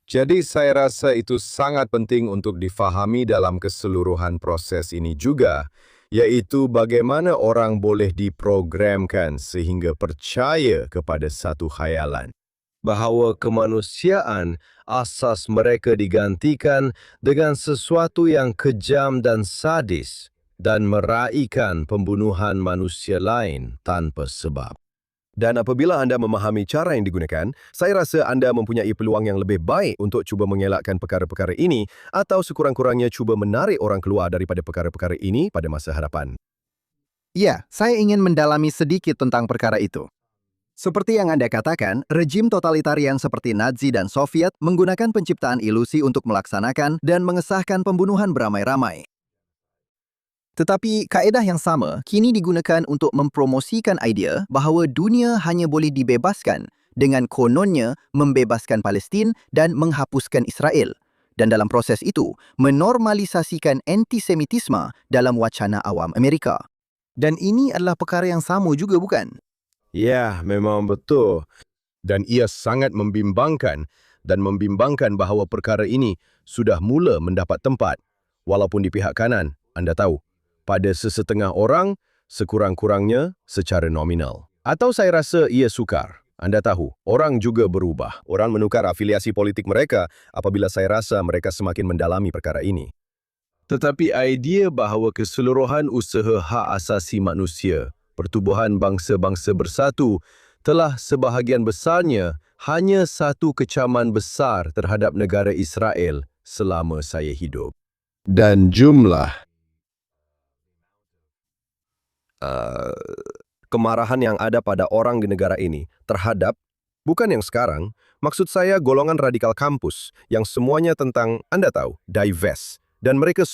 Jadi saya rasa itu sangat penting untuk difahami dalam keseluruhan proses ini juga, yaitu bagaimana orang boleh diprogramkan sehingga percaya kepada satu khayalan. Bahawa kemanusiaan asas mereka digantikan dengan sesuatu yang kejam dan sadis dan meraihkan pembunuhan manusia lain tanpa sebab. Dan apabila anda memahami cara yang digunakan, saya rasa anda mempunyai peluang yang lebih baik untuk cuba mengelakkan perkara-perkara ini atau sekurang-kurangnya cuba menarik orang keluar daripada perkara-perkara ini pada masa hadapan. Ya, saya ingin mendalami sedikit tentang perkara itu. Seperti yang Anda katakan, rejim totalitarian seperti Nazi dan Soviet menggunakan penciptaan ilusi untuk melaksanakan dan mengesahkan pembunuhan beramai-ramai. Tetapi kaedah yang sama kini digunakan untuk mempromosikan idea bahawa dunia hanya boleh dibebaskan dengan kononnya membebaskan Palestin dan menghapuskan Israel. Dan dalam proses itu, menormalisasikan antisemitisme dalam wacana awam Amerika. Dan ini adalah perkara yang sama juga, bukan? Ya, memang betul. Dan ia sangat membimbangkan bahawa perkara ini sudah mula mendapat tempat. Walaupun di pihak kanan, anda tahu, pada sesetengah orang, sekurang-kurangnya secara nominal. Atau saya rasa ia sukar. Anda tahu, orang juga berubah. Orang menukar afiliasi politik mereka apabila saya rasa mereka semakin mendalami perkara ini. Tetapi idea bahawa keseluruhan usaha hak asasi manusia, pertubuhan bangsa-bangsa bersatu, telah sebahagian besarnya hanya satu kecaman besar terhadap negara Israel selama saya hidup. Dan jumlah kemarahan yang ada pada orang di negara ini terhadap, bukan yang sekarang, maksud saya golongan radikal kampus yang semuanya tentang, anda tahu, divest. Dan mereka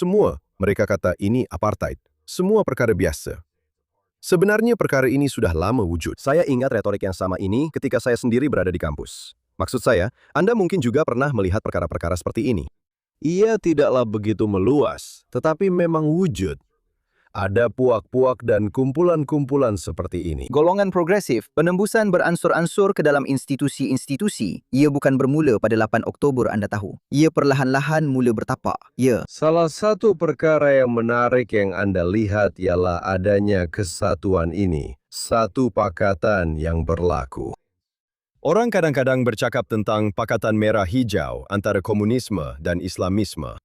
kata ini apartheid. Semua perkara biasa. Sebenarnya perkara ini sudah lama wujud. Saya ingat retorik yang sama ini ketika saya sendiri berada di kampus. Maksud saya, Anda mungkin juga pernah melihat perkara-perkara seperti ini. Ia tidaklah begitu meluas, tetapi memang wujud. Ada puak-puak dan kumpulan-kumpulan seperti ini. Golongan progresif, penembusan beransur-ansur ke dalam institusi-institusi. Ia bukan bermula pada 8 Oktober, anda tahu. Ia perlahan-lahan mula bertapak. Ya. Salah satu perkara yang menarik yang anda lihat ialah adanya kesatuan ini. Satu pakatan yang berlaku. Orang kadang-kadang bercakap tentang pakatan merah hijau antara komunisme dan Islamisme.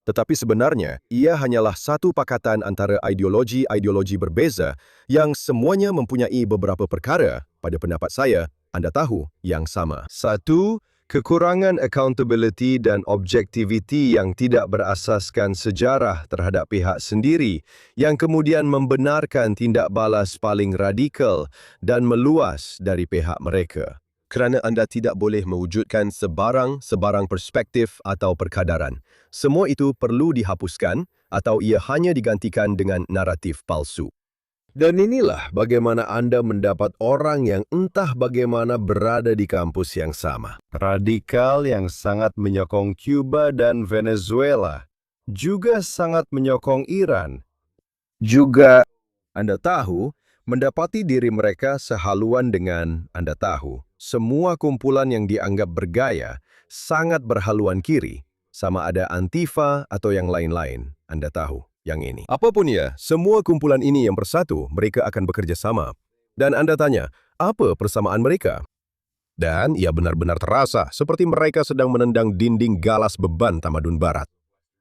Tetapi sebenarnya, ia hanyalah satu pakatan antara ideologi-ideologi berbeza yang semuanya mempunyai beberapa perkara, pada pendapat saya, anda tahu, yang sama. Satu, kekurangan accountability dan objectivity yang tidak berasaskan sejarah terhadap pihak sendiri, yang kemudian membenarkan tindak balas paling radikal dan meluas dari pihak mereka. Kerana anda tidak boleh mewujudkan sebarang perspektif atau perkadaran. Semua itu perlu dihapuskan atau ia hanya digantikan dengan naratif palsu. Dan inilah bagaimana anda mendapat orang yang entah bagaimana berada di kampus yang sama. Radikal yang sangat menyokong Cuba dan Venezuela. Juga sangat menyokong Iran. Juga, anda tahu, mendapati diri mereka sehaluan dengan, anda tahu, semua kumpulan yang dianggap bergaya sangat berhaluan kiri, sama ada Antifa atau yang lain-lain, anda tahu, yang ini. Apapun ya, semua kumpulan ini yang bersatu, mereka akan bekerja sama. Dan anda tanya, apa persamaan mereka? Dan ia benar-benar terasa seperti mereka sedang menendang dinding galas beban tamadun barat.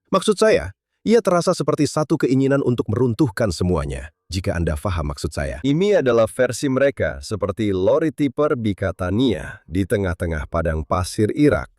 Maksud saya, ia terasa seperti satu keinginan untuk meruntuhkan semuanya, jika anda faham maksud saya. Ini adalah versi mereka seperti Lori Tipper Bikatania di tengah-tengah padang pasir Irak.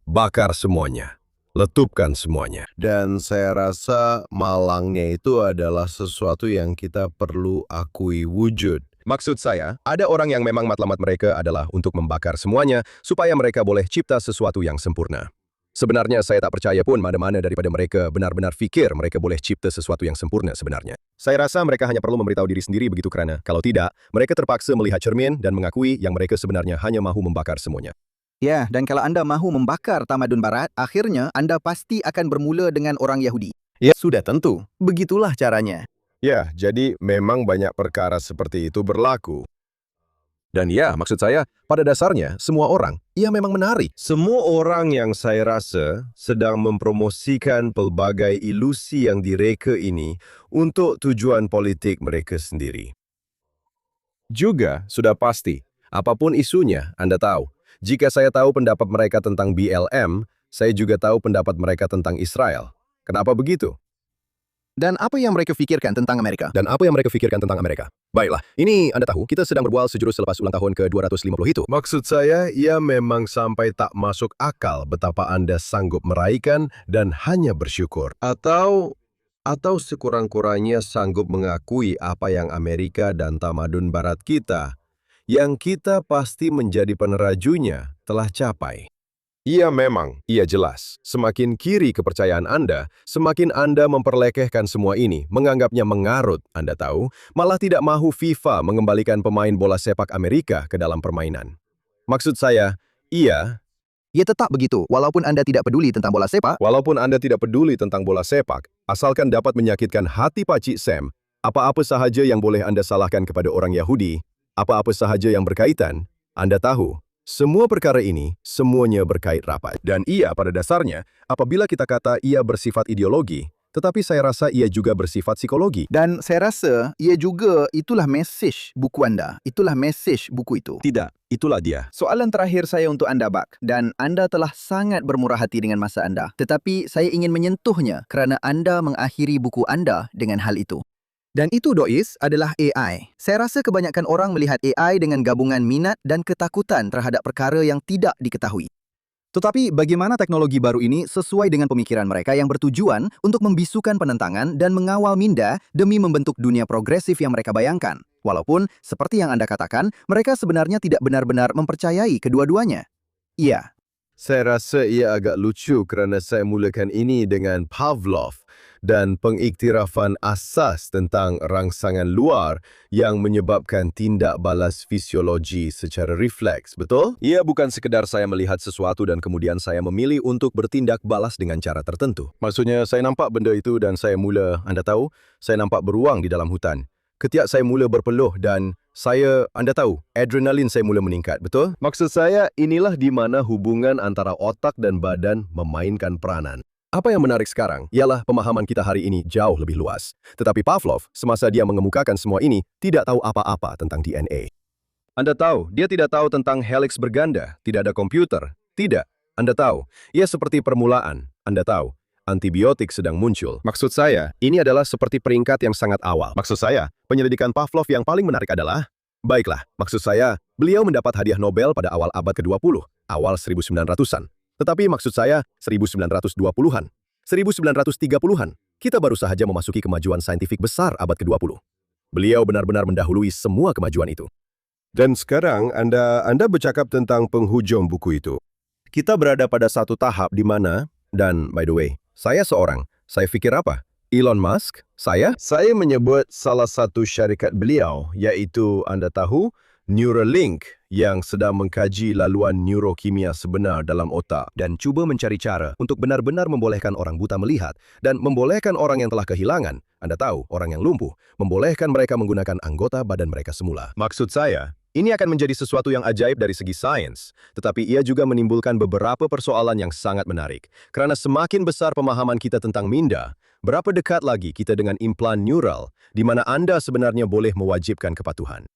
Bakar semuanya, letupkan semuanya. Dan saya rasa malangnya itu adalah sesuatu yang kita perlu akui wujud. Maksud saya, ada orang yang memang matlamat mereka adalah untuk membakar semuanya supaya mereka boleh cipta sesuatu yang sempurna. Sebenarnya saya tak percaya pun mana-mana daripada mereka benar-benar fikir mereka boleh cipta sesuatu yang sempurna sebenarnya. Saya rasa mereka hanya perlu memberitahu diri sendiri begitu kerana, kalau tidak, mereka terpaksa melihat cermin dan mengakui yang mereka sebenarnya hanya mahu membakar semuanya. Ya, dan kalau anda mahu membakar tamadun barat, akhirnya anda pasti akan bermula dengan orang Yahudi. Ya, sudah tentu. Begitulah caranya. Ya, jadi memang banyak perkara seperti itu berlaku. Dan ya, maksud saya, pada dasarnya, semua orang, ia memang menarik. Semua orang yang saya rasa sedang mempromosikan pelbagai ilusi yang direka ini untuk tujuan politik mereka sendiri. Juga, sudah pasti, apapun isunya, Anda tahu. Jika saya tahu pendapat mereka tentang BLM, saya juga tahu pendapat mereka tentang Israel. Kenapa begitu? Dan apa yang mereka pikirkan tentang Amerika? Dan apa yang mereka pikirkan tentang Amerika? Baiklah, ini Anda tahu, kita sedang berbual sejurus selepas ulang tahun ke-250 itu. Maksud saya, ia memang sampai tak masuk akal betapa Anda sanggup meraihkan dan hanya bersyukur. Atau sekurang-kurangnya sanggup mengakui apa yang Amerika dan tamadun barat kita, yang kita pasti menjadi penerajunya, telah capai. Iya memang, iya jelas. Semakin kiri kepercayaan Anda, semakin Anda memperlekehkan semua ini, menganggapnya mengarut, Anda tahu, malah tidak mahu FIFA mengembalikan pemain bola sepak Amerika ke dalam permainan. Maksud saya, iya, Ya tetap begitu, walaupun Anda tidak peduli tentang bola sepak. walaupun Anda tidak peduli tentang bola sepak, asalkan dapat menyakitkan hati Pakcik Sam, apa-apa sahaja yang boleh Anda salahkan kepada orang Yahudi, apa-apa sahaja yang berkaitan, Anda tahu. Semua perkara ini, semuanya berkait rapat. Dan ia pada dasarnya, apabila kita kata ia bersifat ideologi, tetapi saya rasa ia juga bersifat psikologi. Dan saya rasa ia juga itulah mesej buku Anda. Itulah mesej buku itu. Tidak, itulah dia. Soalan terakhir saya untuk Anda, Bak. Dan Anda telah sangat bermurah hati dengan masa Anda. Tetapi saya ingin menyentuhnya kerana Anda mengakhiri buku Anda dengan hal itu. Dan itu, Dois, adalah AI. Saya rasa kebanyakan orang melihat AI dengan gabungan minat dan ketakutan terhadap perkara yang tidak diketahui. Tetapi bagaimana teknologi baru ini sesuai dengan pemikiran mereka yang bertujuan untuk membisukan penentangan dan mengawal minda demi membentuk dunia progresif yang mereka bayangkan. Walaupun, seperti yang Anda katakan, mereka sebenarnya tidak benar-benar mempercayai kedua-duanya. Iya. Saya rasa ia agak lucu kerana saya mulakan ini dengan Pavlov dan pengiktirafan asas tentang rangsangan luar yang menyebabkan tindak balas fisiologi secara refleks, betul? Ia bukan sekedar saya melihat sesuatu dan kemudian saya memilih untuk bertindak balas dengan cara tertentu. Maksudnya, saya nampak benda itu dan saya mula, Anda tahu, saya nampak beruang di dalam hutan. Ketiak saya mula berpeluh dan Anda tahu, adrenalin saya mula meningkat, betul? Maksud saya, inilah di mana hubungan antara otak dan badan memainkan peranan. Apa yang menarik sekarang, ialah pemahaman kita hari ini jauh lebih luas. Tetapi Pavlov, semasa dia mengemukakan semua ini, tidak tahu apa-apa tentang DNA. Anda tahu, dia tidak tahu tentang helix berganda, tidak ada komputer. Tidak, Anda tahu, ia seperti permulaan, Anda tahu. Antibiotik sedang muncul. Maksud saya, ini adalah seperti peringkat yang sangat awal. Maksud saya, penyelidikan Pavlov yang paling menarik adalah, baiklah, maksud saya, beliau mendapat hadiah Nobel pada awal abad ke-20, awal 1900-an. Tetapi maksud saya, 1920-an, 1930-an, kita baru saja memasuki kemajuan saintifik besar abad ke-20. Beliau benar-benar mendahului semua kemajuan itu. Dan sekarang Anda bercakap tentang penghujung buku itu. Kita berada pada satu tahap di mana, dan by the way, saya pikir apa? Elon Musk? Saya menyebut salah satu syarikat beliau, yaitu Anda tahu, Neuralink, yang sedang mengkaji laluan neurokimia sebenar dalam otak dan cuba mencari cara untuk benar-benar membolehkan orang buta melihat dan membolehkan orang yang telah kehilangan, Anda tahu, orang yang lumpuh, membolehkan mereka menggunakan anggota badan mereka semula. Maksud saya, ini akan menjadi sesuatu yang ajaib dari segi sains, tetapi ia juga menimbulkan beberapa persoalan yang sangat menarik. Karena semakin besar pemahaman kita tentang minda, berapa dekat lagi kita dengan implan neural, di mana Anda sebenarnya boleh mewajibkan kepatuhan.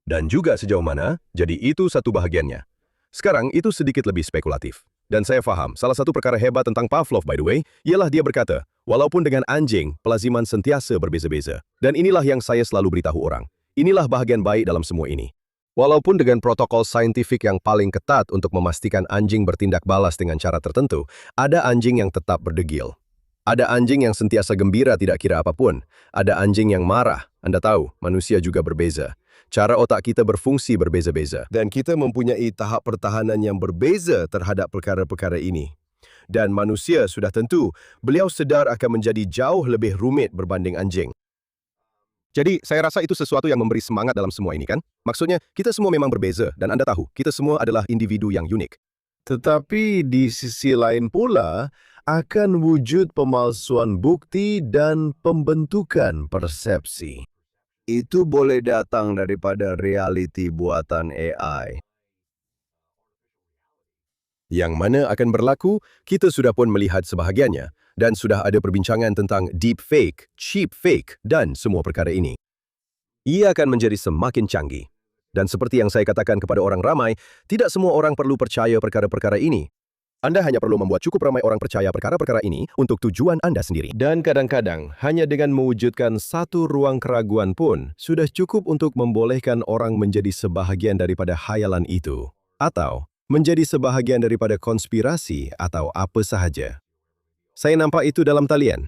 Dan juga sejauh mana, jadi itu satu bahagiannya. Sekarang itu sedikit lebih spekulatif. Dan saya faham, salah satu perkara hebat tentang Pavlov by the way, ialah dia berkata, walaupun dengan anjing, pelaziman sentiasa berbeza-beza. Dan inilah yang saya selalu beritahu orang. Inilah bahagian baik dalam semua ini. Walaupun dengan protokol saintifik yang paling ketat untuk memastikan anjing bertindak balas dengan cara tertentu, ada anjing yang tetap berdegil. Ada anjing yang sentiasa gembira tidak kira apapun. Ada anjing yang marah. Anda tahu, manusia juga berbeza. Cara otak kita berfungsi berbeza-beza. Dan kita mempunyai tahap pertahanan yang berbeza terhadap perkara-perkara ini. Dan manusia sudah tentu, beliau sedar akan menjadi jauh lebih rumit berbanding anjing. Jadi, saya rasa itu sesuatu yang memberi semangat dalam semua ini, kan? Maksudnya, kita semua memang berbeza, dan Anda tahu, kita semua adalah individu yang unik. Tetapi di sisi lain pula, akan wujud pemalsuan bukti dan pembentukan persepsi. Itu boleh datang daripada realiti buatan AI. Yang mana akan berlaku, kita sudah pun melihat sebahagiannya dan sudah ada perbincangan tentang deep fake, cheap fake dan semua perkara ini. Ia akan menjadi semakin canggih. Dan seperti yang saya katakan kepada orang ramai, tidak semua orang perlu percaya perkara-perkara ini. Anda hanya perlu membuat cukup ramai orang percaya perkara-perkara ini untuk tujuan Anda sendiri. Dan kadang-kadang, hanya dengan mewujudkan satu ruang keraguan pun, sudah cukup untuk membolehkan orang menjadi sebahagian daripada khayalan itu. Atau menjadi sebahagian daripada konspirasi atau apa sahaja. Saya nampak itu dalam talian.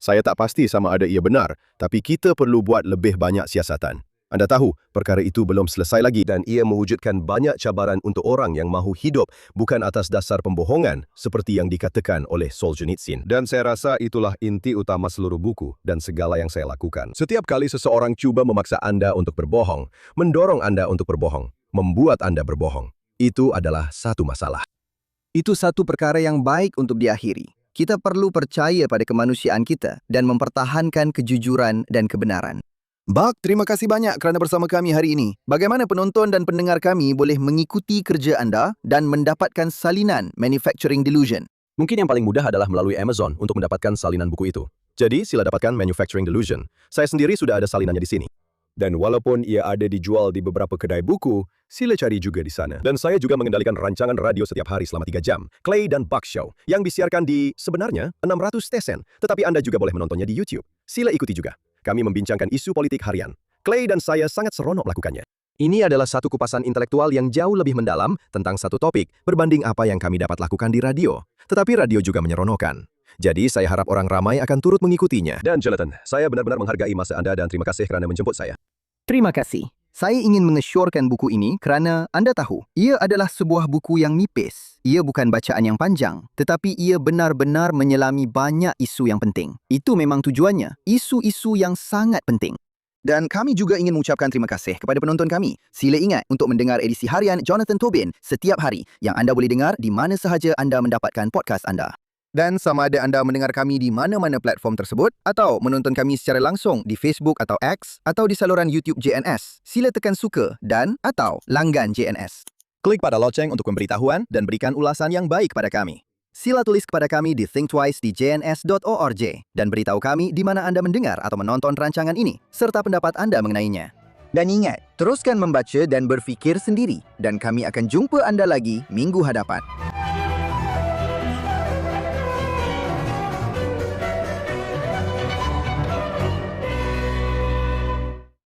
Saya tak pasti sama ada ia benar, tapi kita perlu buat lebih banyak siasatan. Anda tahu, perkara itu belum selesai lagi dan ia mewujudkan banyak cabaran untuk orang yang mahu hidup bukan atas dasar pembohongan seperti yang dikatakan oleh Solzhenitsyn. Dan saya rasa itulah inti utama seluruh buku dan segala yang saya lakukan. Setiap kali seseorang cuba memaksa Anda untuk berbohong, mendorong Anda untuk berbohong, membuat Anda berbohong, itu adalah satu masalah. Itu satu perkara yang baik untuk diakhiri. Kita perlu percaya pada kemanusiaan kita dan mempertahankan kejujuran dan kebenaran. Bak, terima kasih banyak kerana bersama kami hari ini. Bagaimana penonton dan pendengar kami boleh mengikuti kerja anda dan mendapatkan salinan Manufacturing Delusion? Mungkin yang paling mudah adalah melalui Amazon untuk mendapatkan salinan buku itu. Jadi, sila dapatkan Manufacturing Delusion. Saya sendiri sudah ada salinannya di sini. Dan walaupun ia ada dijual di beberapa kedai buku, sila cari juga di sana. Dan saya juga mengendalikan rancangan radio setiap hari selama 3 jam, Clay dan Buck Show, yang disiarkan di sebenarnya 600 stesen, tetapi Anda juga boleh menontonnya di YouTube. Sila ikuti juga. Kami membincangkan isu politik harian. Clay dan saya sangat seronok melakukannya. Ini adalah satu kupasan intelektual yang jauh lebih mendalam tentang satu topik berbanding apa yang kami dapat lakukan di radio. Tetapi radio juga menyeronokkan. Jadi, saya harap orang ramai akan turut mengikutinya. Dan Jonathan, saya benar-benar menghargai masa Anda dan terima kasih kerana menjemput saya. Terima kasih. Saya ingin mengesyorkan buku ini kerana anda tahu, ia adalah sebuah buku yang nipis. Ia bukan bacaan yang panjang, tetapi ia benar-benar menyelami banyak isu yang penting. Itu memang tujuannya, isu-isu yang sangat penting. Dan kami juga ingin mengucapkan terima kasih kepada penonton kami. Sila ingat untuk mendengar edisi harian Jonathan Tobin setiap hari yang anda boleh dengar di mana sahaja anda mendapatkan podcast anda. Dan sama ada anda mendengar kami di mana-mana platform tersebut atau menonton kami secara langsung di Facebook atau X atau di saluran YouTube JNS, sila tekan suka dan atau langgan JNS. Klik pada loceng untuk pemberitahuan dan berikan ulasan yang baik kepada kami. Sila tulis kepada kami di Think Twice di jns.org dan beritahu kami di mana anda mendengar atau menonton rancangan ini serta pendapat anda mengenainya. Dan ingat, teruskan membaca dan berfikir sendiri dan kami akan jumpa anda lagi minggu hadapan.